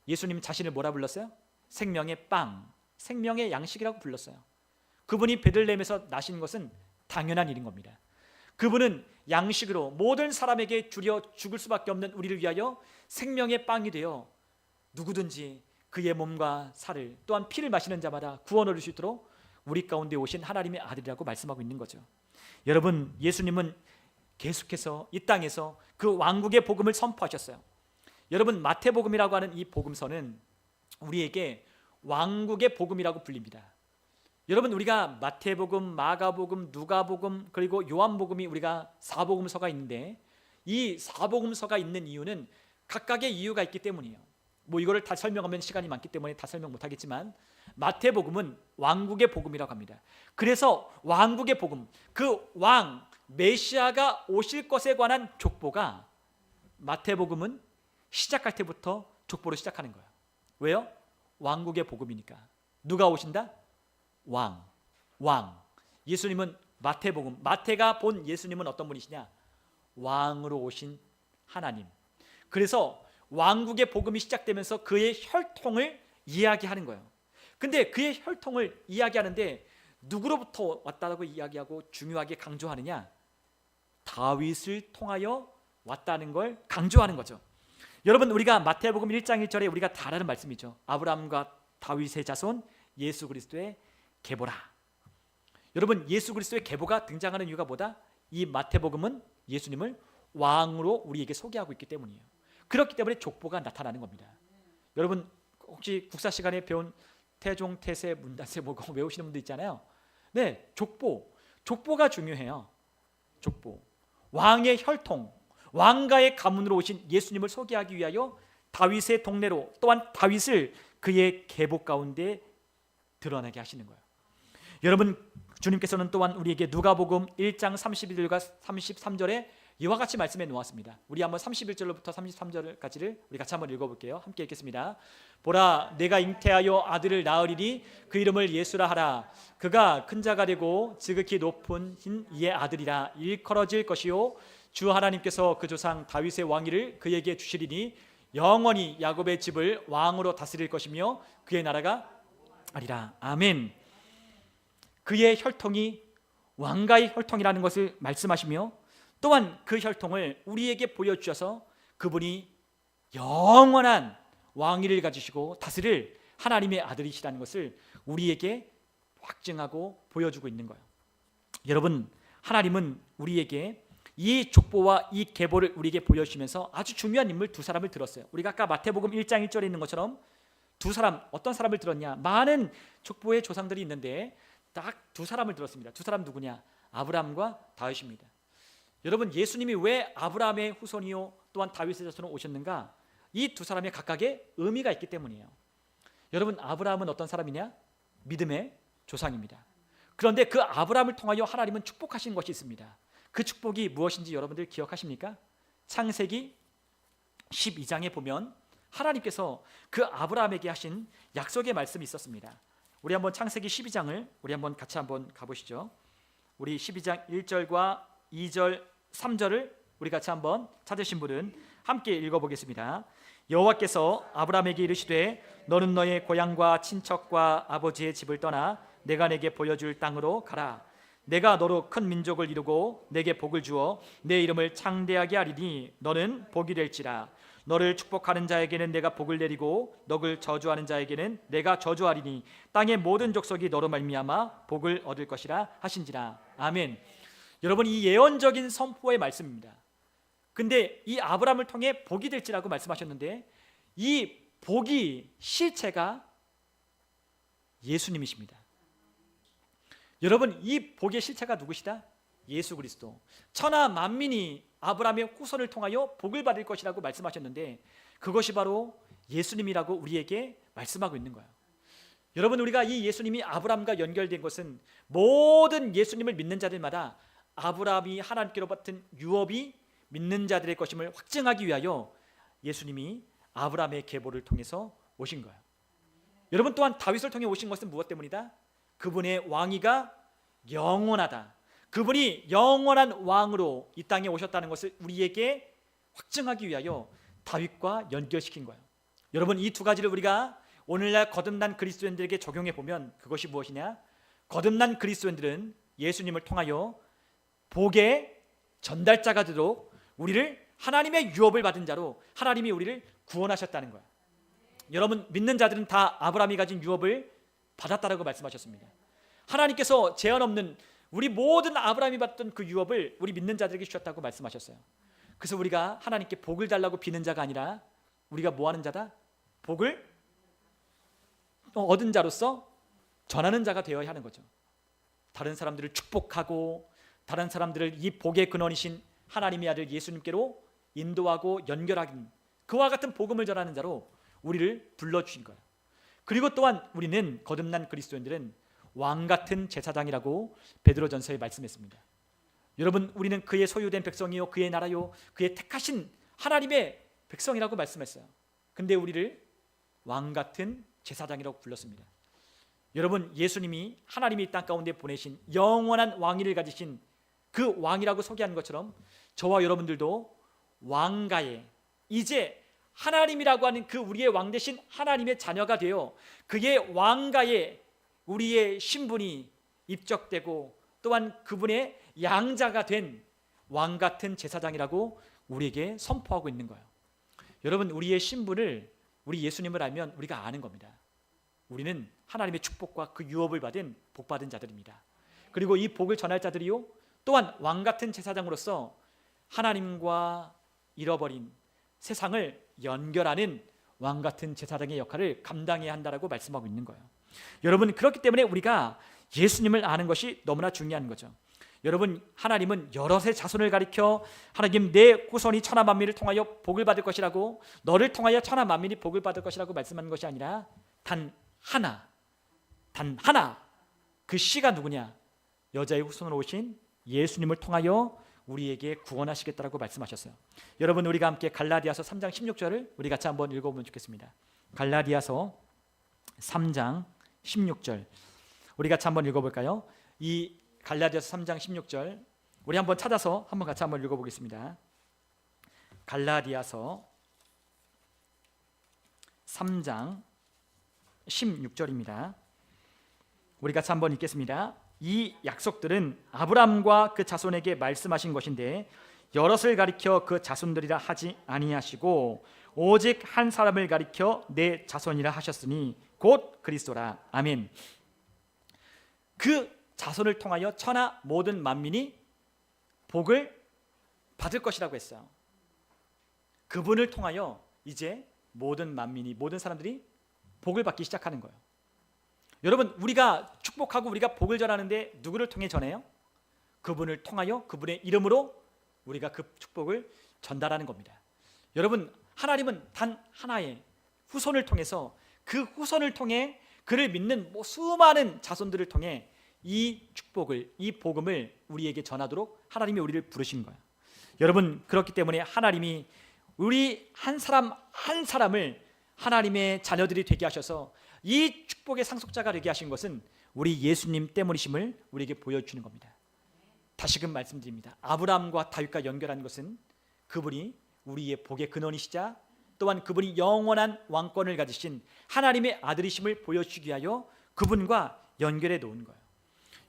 예수님 자신을 뭐라 불렀어요? 생명의 빵, 생명의 양식이라고 불렀어요. 그분이 베들레헴에서 나신 것은 당연한 일인 겁니다. 그분은 양식으로 모든 사람에게 주려 죽을 수밖에 없는 우리를 위하여 생명의 빵이 되어 누구든지 그의 몸과 살을 또한 피를 마시는 자마다 구원 얻을 수 있도록 우리 가운데 오신 하나님의 아들이라고 말씀하고 있는 거죠. 여러분 예수님은 계속해서 이 땅에서 그 왕국의 복음을 선포하셨어요. 여러분 마태복음이라고 하는 이 복음서는 우리에게 왕국의 복음이라고 불립니다. 여러분 우리가 마태복음, 마가복음, 누가복음 그리고 요한복음이 우리가 사복음서가 있는데 이 사복음서가 있는 이유는 각각의 이유가 있기 때문이에요. 뭐 이거를 다 설명하면 시간이 많기 때문에 다 설명 못하겠지만 마태복음은 왕국의 복음이라고 합니다. 그래서 왕국의 복음, 그 왕 메시아가 오실 것에 관한 족보가 마태복음은 시작할 때부터 족보로 시작하는 거예요. 왜요? 왕국의 복음이니까. 누가 오신다? 왕. 예수님은 마태복음, 마태가 본 예수님은 어떤 분이시냐? 왕으로 오신 하나님. 그래서 왕국의 복음이 시작되면서 그의 혈통을 이야기하는 거예요. 근데 그의 혈통을 이야기하는데 누구로부터 왔다고 이야기하고 중요하게 강조하느냐? 다윗을 통하여 왔다는 걸 강조하는 거죠. 여러분, 우리가 마태복음 1장 1절에 우리가 다 아는 말씀이죠. 아브라함과 다윗의 자손 예수 그리스도의 계보라. 여러분, 예수 그리스도의 계보가 등장하는 이유가 뭐다? 이 마태복음은 예수님을 왕으로 우리에게 소개하고 있기 때문이에요. 그렇기 때문에 족보가 나타나는 겁니다. 여러분, 혹시 국사 시간에 배운 태종, 태세, 문단세 뭐 외우시는 분들 있잖아요. 네, 족보가 중요해요. 족보, 왕의 혈통, 왕가의 가문으로 오신 예수님을 소개하기 위하여 다윗의 동네로, 또한 다윗을 그의 계보 가운데 드러나게 하시는 거예요. 여러분, 주님께서는 또한 우리에게 누가복음 1장 31절과 33절에 이와 같이 말씀해 놓았습니다. 우리 한번 31절로부터 33절까지를 우리 같이 한번 읽어볼게요. 함께 읽겠습니다. 보라, 내가 잉태하여 아들을 낳으리니 그 이름을 예수라 하라. 그가 큰 자가 되고 지극히 높은 이의 아들이라. 일컬어질 것이요 주 하나님께서 그 조상 다윗의 왕위를 그에게 주시리니 영원히 야곱의 집을 왕으로 다스릴 것이며 그의 나라가 아니라. 아멘. 그의 혈통이 왕가의 혈통이라는 것을 말씀하시며 또한 그 혈통을 우리에게 보여주셔서 그분이 영원한 왕위를 가지시고 다스릴 하나님의 아들이시라는 것을 우리에게 확증하고 보여주고 있는 거예요. 여러분, 하나님은 우리에게 이 족보와 이 계보를 우리에게 보여주시면서 아주 중요한 인물 두 사람을 들었어요. 우리가 아까 마태복음 1장 1절에 있는 것처럼 두 사람, 어떤 사람을 들었냐? 많은 족보의 조상들이 있는데 딱 두 사람을 들었습니다. 두 사람 누구냐? 아브라함과 다윗입니다. 여러분, 예수님이 왜 아브라함의 후손이요 또한 다윗의 자손으로 오셨는가? 이 두 사람의 각각의 의미가 있기 때문이에요. 여러분, 아브라함은 어떤 사람이냐? 믿음의 조상입니다. 그런데 그 아브라함을 통하여 하나님은 축복하신 것이 있습니다. 그 축복이 무엇인지 여러분들 기억하십니까? 창세기 12장에 보면 하나님께서 그 아브라함에게 하신 약속의 말씀이 있었습니다. 우리 한번 창세기 12장을 우리 한번 같이 한번 가보시죠. 우리 12장 1절과 2절, 3절을 우리 같이 한번 찾으신 분은 함께 읽어보겠습니다. 여호와께서 아브라함에게 이르시되 너는 너의 고향과 친척과 아버지의 집을 떠나 내가 내게 보여줄 땅으로 가라. 내가 너로 큰 민족을 이루고 내게 복을 주어 내 이름을 창대하게 하리니 너는 복이 될지라. 너를 축복하는 자에게는 내가 복을 내리고 너를 저주하는 자에게는 내가 저주하리니 땅의 모든 족속이 너로 말미암아 복을 얻을 것이라 하신지라. 아멘. 여러분, 이 예언적인 선포의 말씀입니다. 근데 이 아브라함을 통해 복이 될지라고 말씀하셨는데 이 복이 실체가 예수님이십니다. 여러분, 이 복의 실체가 누구시다? 예수 그리스도. 천하 만민이 아브라함의 후손을 통하여 복을 받을 것이라고 말씀하셨는데 그것이 바로 예수님이라고 우리에게 말씀하고 있는 거예요. 여러분, 우리가 이 예수님이 아브라함과 연결된 것은 모든 예수님을 믿는 자들마다 아브라함이 하나님께로 받은 유업이 믿는 자들의 것임을 확증하기 위하여 예수님이 아브라함의 계보를 통해서 오신 거예요. 여러분, 또한 다윗을 통해 오신 것은 무엇 때문이다? 그분의 왕위가 영원하다. 그분이 영원한 왕으로 이 땅에 오셨다는 것을 우리에게 확증하기 위하여 다윗과 연결시킨 거예요. 여러분, 이 두 가지를 우리가 오늘날 거듭난 그리스도인들에게 적용해 보면 그것이 무엇이냐? 거듭난 그리스도인들은 예수님을 통하여 복의 전달자가 되도록 우리를 하나님의 유업을 받은 자로 하나님이 우리를 구원하셨다는 거예요. 여러분, 믿는 자들은 다 아브라함이 가진 유업을 받았다라고 말씀하셨습니다. 하나님께서 제한 없는 우리 모든 아브라함이 받던 그 유업을 우리 믿는 자들에게 주셨다고 말씀하셨어요. 그래서 우리가 하나님께 복을 달라고 비는 자가 아니라 우리가 뭐 하는 자다? 복을 얻은 자로서 전하는 자가 되어야 하는 거죠. 다른 사람들을 축복하고 다른 사람들을 이 복의 근원이신 하나님의 아들 예수님께로 인도하고 연결하긴 그와 같은 복음을 전하는 자로 우리를 불러주신 거예요. 그리고 또한 우리는 거듭난 그리스도인들은 왕 같은 제사장이라고 베드로전서에 말씀했습니다. 여러분, 우리는 그의 소유된 백성이요 그의 나라요 그의 택하신 하나님의 백성이라고 말씀했어요. 근데 우리를 왕 같은 제사장이라고 불렀습니다. 여러분, 예수님이 하나님이 이 땅 가운데 보내신 영원한 왕위를 가지신 그 왕이라고 소개하는 것처럼 저와 여러분들도 왕가의 이제 하나님이라고 하는 그 우리의 왕 대신 하나님의 자녀가 되어 그의 왕가에 우리의 신분이 입적되고 또한 그분의 양자가 된 왕 같은 제사장이라고 우리에게 선포하고 있는 거예요. 여러분, 우리의 신분을, 우리 예수님을 알면 우리가 아는 겁니다. 우리는 하나님의 축복과 그 유업을 받은 복받은 자들입니다. 그리고 이 복을 전할 자들이요, 또한 왕 같은 제사장으로서 하나님과 잃어버린 세상을 연결하는 왕 같은 제사장의 역할을 감당해야 한다라고 말씀하고 있는 거예요. 여러분, 그렇기 때문에 우리가 예수님을 아는 것이 너무나 중요한 거죠. 여러분, 하나님은 여럿의 자손을 가리켜 하나님 내 후손이 천하 만민을 통하여 복을 받을 것이라고, 너를 통하여 천하 만민이 복을 받을 것이라고 말씀하는 것이 아니라 단 하나 그 씨가 누구냐? 여자의 후손으로 오신 예수님을 통하여 우리에게 구원하시겠다라고 말씀하셨어요. 여러분, 우리가 함께 갈라디아서 3장 16절을 우리 같이 한번 읽어보면 좋겠습니다. 갈라디아서 3장 16절 우리 같이 한번 읽어볼까요? 이 갈라디아서 3장 16절 우리 한번 찾아서 한번 같이 한번 읽어보겠습니다. 갈라디아서 3장 16절입니다. 우리 같이 한번 읽겠습니다. 이 약속들은 아브라함과 그 자손에게 말씀하신 것인데 여럿을 가리켜 그 자손들이라 하지 아니하시고 오직 한 사람을 가리켜 내 자손이라 하셨으니 곧 그리스도라. 아멘. 그 자손을 통하여 천하 모든 만민이 복을 받을 것이라고 했어요. 그분을 통하여 이제 모든 만민이, 모든 사람들이 복을 받기 시작하는 거예요. 여러분, 우리가 축복하고 우리가 복을 전하는데 누구를 통해 전해요? 그분을 통하여 그분의 이름으로 우리가 그 축복을 전달하는 겁니다. 여러분, 하나님은 단 하나의 후손을 통해서 그 후손을 통해 그를 믿는 수많은 자손들을 통해 이 축복을, 이 복음을 우리에게 전하도록 하나님이 우리를 부르신 거예요. 여러분, 그렇기 때문에 하나님이 우리 한 사람 한 사람을 하나님의 자녀들이 되게 하셔서 이 축복의 상속자가 되게 하신 것은 우리 예수님 때문이심을 우리에게 보여주는 겁니다. 다시금 말씀드립니다. 아브라함과 다윗과 연결한 것은 그분이 우리의 복의 근원이시자 또한 그분이 영원한 왕권을 가지신 하나님의 아들이심을 보여주기 위하여 그분과 연결해 놓은 거예요.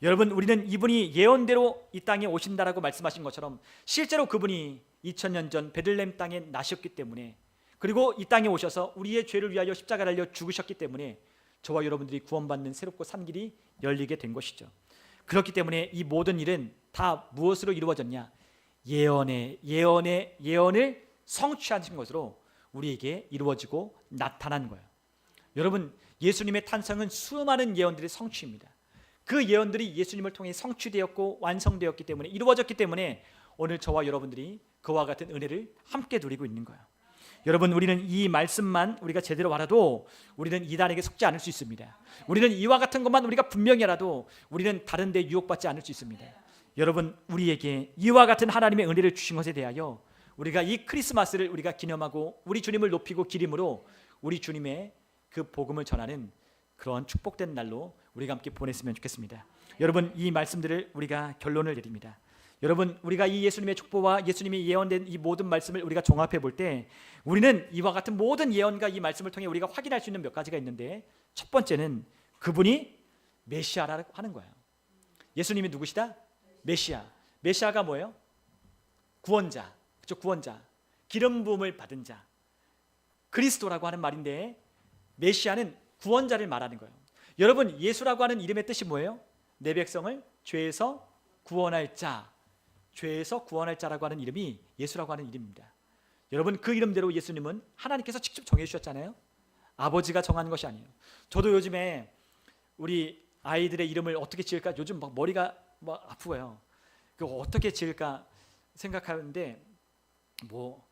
여러분, 우리는 이분이 예언대로 이 땅에 오신다라고 말씀하신 것처럼 실제로 그분이 2000년 전 베들레헴 땅에 나셨기 때문에, 그리고 이 땅에 오셔서 우리의 죄를 위하여 십자가를 달려 죽으셨기 때문에 저와 여러분들이 구원받는 새롭고 산 길이 열리게 된 것이죠. 그렇기 때문에 이 모든 일은 다 무엇으로 이루어졌냐? 예언을 성취하신 것으로 우리에게 이루어지고 나타난 거예요. 여러분, 예수님의 탄생은 수많은 예언들의 성취입니다. 그 예언들이 예수님을 통해 성취되었고 완성되었기 때문에, 이루어졌기 때문에 오늘 저와 여러분들이 그와 같은 은혜를 함께 누리고 있는 거예요. 여러분, 우리는 이 말씀만 우리가 제대로 알아도 우리는 이단에게 속지 않을 수 있습니다. 우리는 이와 같은 것만 우리가 분명히 알아도 우리는 다른 데 유혹받지 않을 수 있습니다. 여러분, 우리에게 이와 같은 하나님의 은혜를 주신 것에 대하여 우리가 이 크리스마스를 우리가 기념하고 우리 주님을 높이고 기림으로 우리 주님의 그 복음을 전하는 그런 축복된 날로 우리가 함께 보냈으면 좋겠습니다. 여러분, 이 말씀들을 우리가 결론을 내립니다. 여러분, 우리가 이 예수님의 축복과 예수님이 예언된 이 모든 말씀을 우리가 종합해 볼 때 우리는 이와 같은 모든 예언과 이 말씀을 통해 우리가 확인할 수 있는 몇 가지가 있는데, 첫 번째는 그분이 메시아라고 하는 거예요. 예수님이 누구시다? 메시아. 메시아가 뭐예요? 구원자. 그렇죠? 구원자. 기름 부음을 받은 자. 그리스도라고 하는 말인데 메시아는 구원자를 말하는 거예요. 여러분, 예수라고 하는 이름의 뜻이 뭐예요? 내 백성을 죄에서 구원할 자. 죄에서 구원할 자라고 하는 이름이 예수라고 하는 이름입니다. 여러분, 그 이름대로 예수님은 하나님께서 직접 정해주셨잖아요. 아버지가 정한 것이 아니에요. 저도 요즘에 우리 아이들의 이름을 어떻게 지을까, 요즘 막 머리가 막 아프고요. 어떻게 지을까 생각하는데 뭐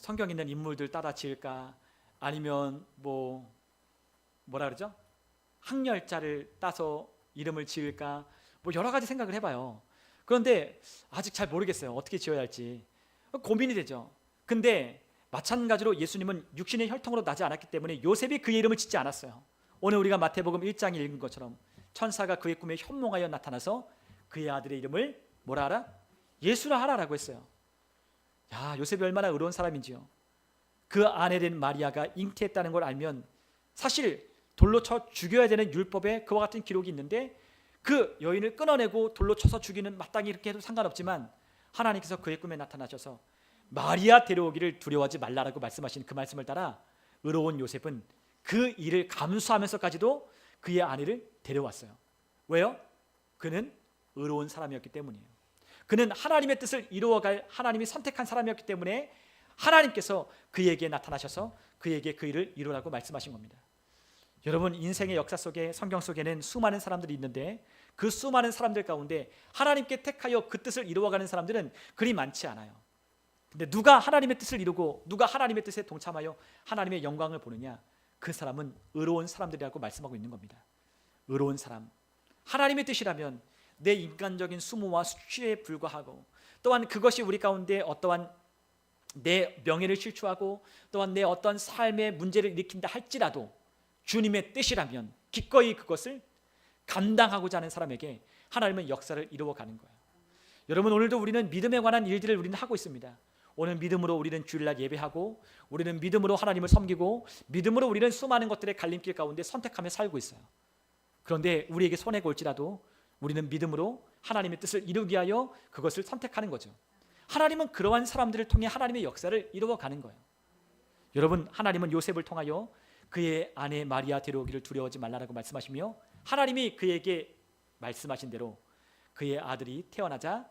성경 있는 인물들 따라 지을까, 아니면 뭐라 그러죠? 학렬자를 따서 이름을 지을까, 여러 가지 생각을 해봐요. 그런데 아직 잘 모르겠어요. 어떻게 지어야 할지 고민이 되죠. 근데 마찬가지로 예수님은 육신의 혈통으로 나지 않았기 때문에 요셉이 그의 이름을 짓지 않았어요. 오늘 우리가 마태복음 1장에 읽은 것처럼 천사가 그의 꿈에 현몽하여 나타나서 그의 아들의 이름을 뭐라 하라? 예수라 하라라고 했어요. 야, 요셉이 얼마나 의로운 사람인지요. 그 아내 된 마리아가 잉태했다는 걸 알면 사실 돌로 쳐 죽여야 되는 율법에 그와 같은 기록이 있는데 그 여인을 끊어내고 돌로 쳐서 죽이는 마땅히 이렇게 해도 상관없지만 하나님께서 그의 꿈에 나타나셔서 마리아 데려오기를 두려워하지 말라라고 말씀하신 그 말씀을 따라 의로운 요셉은 그 일을 감수하면서까지도 그의 아내를 데려왔어요. 왜요? 그는 의로운 사람이었기 때문이에요. 그는 하나님의 뜻을 이루어갈 하나님이 선택한 사람이었기 때문에 하나님께서 그에게 나타나셔서 그에게 그 일을 이루라고 말씀하신 겁니다. 여러분, 인생의 역사 속에, 성경 속에는 수많은 사람들이 있는데 그 수많은 사람들 가운데 하나님께 택하여 그 뜻을 이루어가는 사람들은 그리 많지 않아요. 근데 누가 하나님의 뜻을 이루고 누가 하나님의 뜻에 동참하여 하나님의 영광을 보느냐, 그 사람은 의로운 사람들이라고 말씀하고 있는 겁니다. 의로운 사람, 하나님의 뜻이라면 내 인간적인 수모와 수치에 불과하고 또한 그것이 우리 가운데 어떠한 내 명예를 실추하고 또한 내 어떤 삶의 문제를 일으킨다 할지라도 주님의 뜻이라면 기꺼이 그것을 감당하고자 하는 사람에게 하나님은 역사를 이루어가는 거예요. 여러분, 오늘도 우리는 믿음에 관한 일들을 우리는 하고 있습니다. 오늘 믿음으로 우리는 주일날 예배하고 우리는 믿음으로 하나님을 섬기고 믿음으로 우리는 수많은 것들의 갈림길 가운데 선택하며 살고 있어요. 그런데 우리에게 손해가 올지라도 우리는 믿음으로 하나님의 뜻을 이루기 위하여 그것을 선택하는 거죠. 하나님은 그러한 사람들을 통해 하나님의 역사를 이루어가는 거예요. 여러분, 하나님은 요셉을 통하여 그의 아내 마리아 데려오기를 두려워하지 말라라고 말씀하시며 하나님이 그에게 말씀하신 대로 그의 아들이 태어나자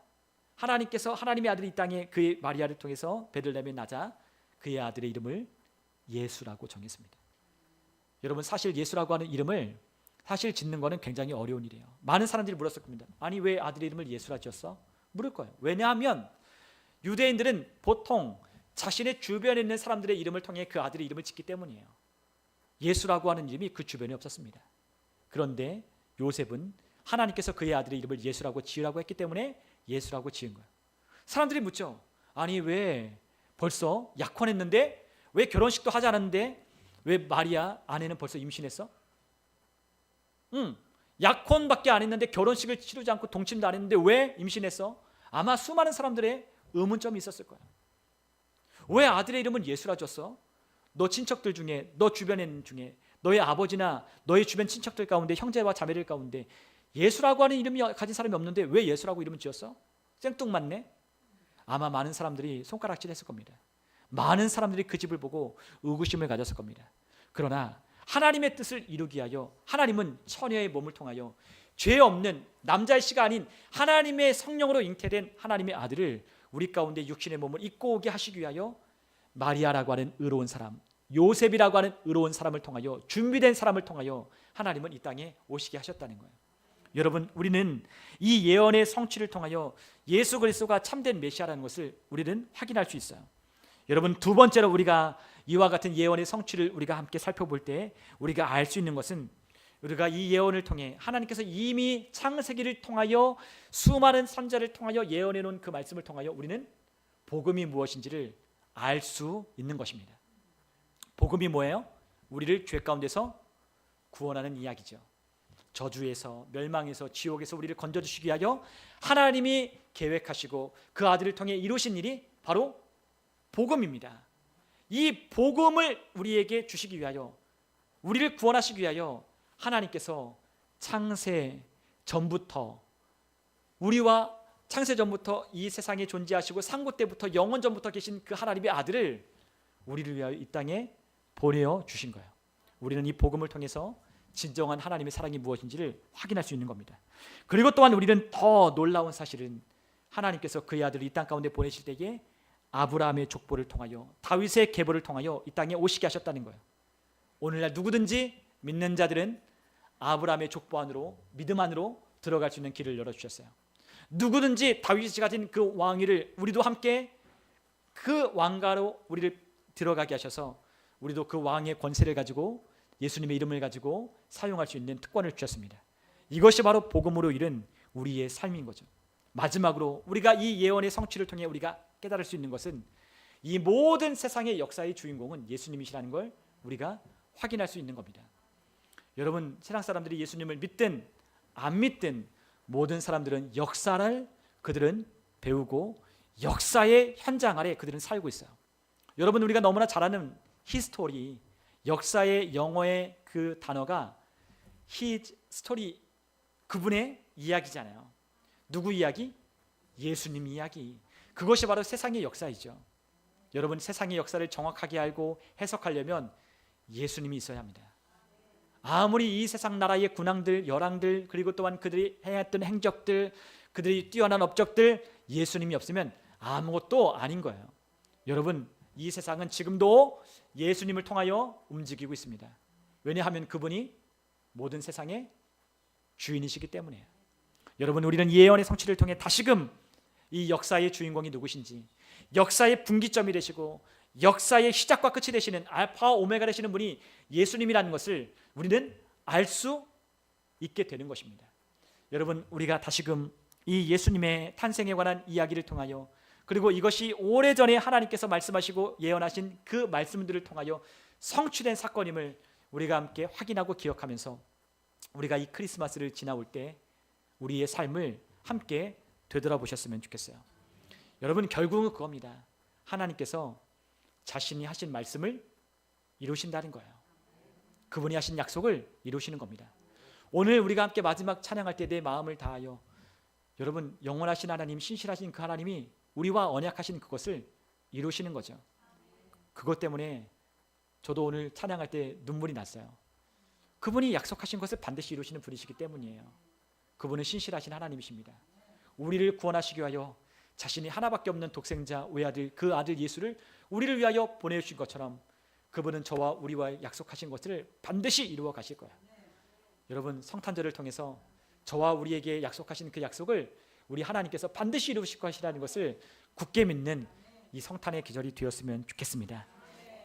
하나님께서 하나님의 아들이 이 땅에 그의 마리아를 통해서 베들레헴에 나자 그의 아들의 이름을 예수라고 정했습니다. 여러분, 사실 예수라고 하는 이름을 사실 짓는 거는 굉장히 어려운 일이에요. 많은 사람들이 물었을 겁니다. 아니, 왜 아들의 이름을 예수라 지었어? 물을 거예요. 왜냐하면 유대인들은 보통 자신의 주변에 있는 사람들의 이름을 통해 그 아들의 이름을 짓기 때문이에요. 예수라고 하는 이름이 그 주변에 없었습니다. 그런데 요셉은 하나님께서 그의 아들의 이름을 예수라고 지으라고 했기 때문에 예수라고 지은 거예요. 사람들이 묻죠. 아니, 왜 벌써 약혼했는데 왜 결혼식도 하지 않았는데 왜 마리아 아내는 벌써 임신했어? 약혼밖에 안 했는데 결혼식을 치르지 않고 동침도 안 했는데 왜 임신했어? 아마 수많은 사람들의 의문점이 있었을 거예요. 왜 아들의 이름을 예수라 줬어? 너 친척들 중에, 너 주변에 있는 중에, 너의 아버지나 너의 주변 친척들 가운데 형제와 자매들 가운데 예수라고 하는 이름이 가진 사람이 없는데 왜 예수라고 이름을 지었어? 생뚱맞네? 아마 많은 사람들이 손가락질했을 겁니다. 많은 사람들이 그 집을 보고 의구심을 가졌을 겁니다. 그러나 하나님의 뜻을 이루기 위하여 하나님은 처녀의 몸을 통하여 죄 없는 남자의 씨가 아닌 하나님의 성령으로 잉태된 하나님의 아들을 우리 가운데 육신의 몸을 입고 오게 하시기 위하여 마리아라고 하는 의로운 사람, 요셉이라고 하는 의로운 사람을 통하여 준비된 사람을 통하여 하나님은 이 땅에 오시게 하셨다는 거예요. 여러분, 우리는 이 예언의 성취를 통하여 예수 그리스도가 참된 메시아라는 것을 우리는 확인할 수 있어요. 여러분, 두 번째로 우리가 이와 같은 예언의 성취를 우리가 함께 살펴볼 때 우리가 알 수 있는 것은 우리가 이 예언을 통해 하나님께서 이미 창세기를 통하여 수많은 선자를 통하여 예언해 놓은 그 말씀을 통하여 우리는 복음이 무엇인지를 알 수 있는 것입니다. 복음이 뭐예요? 우리를 죄 가운데서 구원하는 이야기죠. 저주에서, 멸망에서, 지옥에서 우리를 건져주시기 위하여 하나님이 계획하시고 그 아들을 통해 이루신 일이 바로 복음입니다. 이 복음을 우리에게 주시기 위하여, 우리를 구원하시기 위하여 하나님께서 창세 전부터, 우리와 창세 전부터 이 세상에 존재하시고 상고 때부터 영원 전부터 계신 그 하나님의 아들을 우리를 위하여 이 땅에 보내어 주신 거예요. 우리는 이 복음을 통해서 진정한 하나님의 사랑이 무엇인지를 확인할 수 있는 겁니다. 그리고 또한 우리는 더 놀라운 사실은 하나님께서 그의 아들을 이 땅 가운데 보내실 때에 아브라함의 족보를 통하여, 다윗의 계보를 통하여 이 땅에 오시게 하셨다는 거예요. 오늘날 누구든지 믿는 자들은 아브라함의 족보 안으로, 믿음 안으로 들어갈 수 있는 길을 열어주셨어요. 누구든지 다윗이 가진 그 왕위를 우리도 함께 그 왕가로 우리를 들어가게 하셔서 우리도 그 왕의 권세를 가지고 예수님의 이름을 가지고 사용할 수 있는 특권을 주셨습니다. 이것이 바로 복음으로 이룬 우리의 삶인 거죠. 마지막으로 우리가 이 예언의 성취를 통해 우리가 깨달을 수 있는 것은 이 모든 세상의 역사의 주인공은 예수님이시라는 걸 우리가 확인할 수 있는 겁니다. 여러분, 세상 사람들이 예수님을 믿든 안 믿든 모든 사람들은 역사를 그들은 배우고 역사의 현장 아래 그들은 살고 있어요. 여러분, 우리가 너무나 잘 아는 히스토리, 역사의 영어의 그 단어가 his story, 그분의 이야기잖아요. 누구 이야기? 예수님 이야기. 그것이 바로 세상의 역사이죠. 여러분, 세상의 역사를 정확하게 알고 해석하려면 예수님이 있어야 합니다. 아무리 이 세상 나라의 군왕들, 열왕들, 그리고 또한 그들이 해왔던 행적들, 그들이 뛰어난 업적들, 예수님이 없으면 아무것도 아닌 거예요. 여러분, 이 세상은 지금도 예수님을 통하여 움직이고 있습니다. 왜냐하면 그분이 모든 세상의 주인이시기 때문이에요. 여러분, 우리는 예언의 성취를 통해 다시금 이 역사의 주인공이 누구신지, 역사의 분기점이 되시고 역사의 시작과 끝이 되시는 알파와 오메가 되시는 분이 예수님이라는 것을 우리는 알 수 있게 되는 것입니다. 여러분, 우리가 다시금 이 예수님의 탄생에 관한 이야기를 통하여, 그리고 이것이 오래전에 하나님께서 말씀하시고 예언하신 그 말씀들을 통하여 성취된 사건임을 우리가 함께 확인하고 기억하면서 우리가 이 크리스마스를 지나올 때 우리의 삶을 함께 되돌아보셨으면 좋겠어요. 여러분, 결국은 그겁니다. 하나님께서 자신이 하신 말씀을 이루신다는 거예요. 그분이 하신 약속을 이루시는 겁니다. 오늘 우리가 함께 마지막 찬양할 때 내 마음을 다하여, 여러분, 영원하신 하나님, 신실하신 그 하나님이 우리와 언약하신 그것을 이루시는 거죠. 그것 때문에 저도 오늘 찬양할 때 눈물이 났어요. 그분이 약속하신 것을 반드시 이루시는 분이시기 때문이에요. 그분은 신실하신 하나님이십니다. 우리를 구원하시기 위하여 자신이 하나밖에 없는 독생자 외아들, 그 아들 예수를 우리를 위하여 보내주신 것처럼 그분은 저와 우리와 약속하신 것을 반드시 이루어 가실 거예요. 여러분, 성탄절을 통해서 저와 우리에게 약속하신 그 약속을 우리 하나님께서 반드시 이루실 것이라는 것을 굳게 믿는 이 성탄의 계절이 되었으면 좋겠습니다.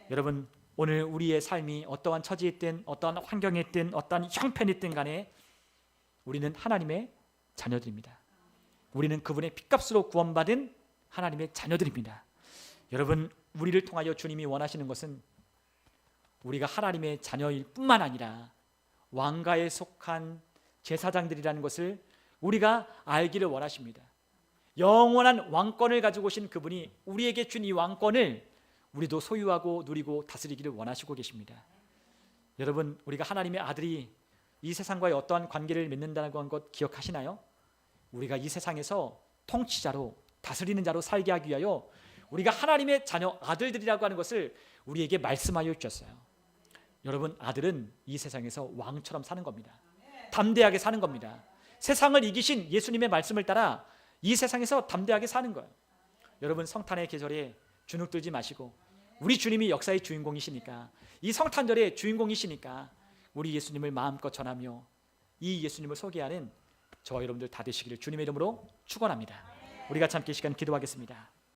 여러분, 오늘 우리의 삶이 어떠한 처지에 있든 어떠한 환경에 있든 어떠한 형편에 있든 간에 우리는 하나님의 자녀들입니다. 우리는 그분의 핏값으로 구원받은 하나님의 자녀들입니다. 여러분, 우리를 통하여 주님이 원하시는 것은 우리가 하나님의 자녀일 뿐만 아니라 왕가에 속한 제사장들이라는 것을 우리가 알기를 원하십니다. 영원한 왕권을 가지고 오신 그분이 우리에게 준 이 왕권을 우리도 소유하고 누리고 다스리기를 원하시고 계십니다. 여러분, 우리가 하나님의 아들이 이 세상과의 어떠한 관계를 맺는다는 것 기억하시나요? 우리가 이 세상에서 통치자로, 다스리는 자로 살게 하기 위하여 우리가 하나님의 자녀 아들들이라고 하는 것을 우리에게 말씀하여 주셨어요. 여러분, 아들은 이 세상에서 왕처럼 사는 겁니다. 담대하게 사는 겁니다. 세상을 이기신 예수님의 말씀을 따라 이 세상에서 담대하게 사는 거예요. 여러분, 성탄의 계절에 주눅 들지 마시고 우리 주님이 역사의 주인공이시니까, 이 성탄절의 주인공이시니까 우리 예수님을 마음껏 전하며 이 예수님을 소개하는 저와 여러분들 다 되시기를 주님의 이름으로 축원합니다. 우리가 함께 이 시간 기도하겠습니다.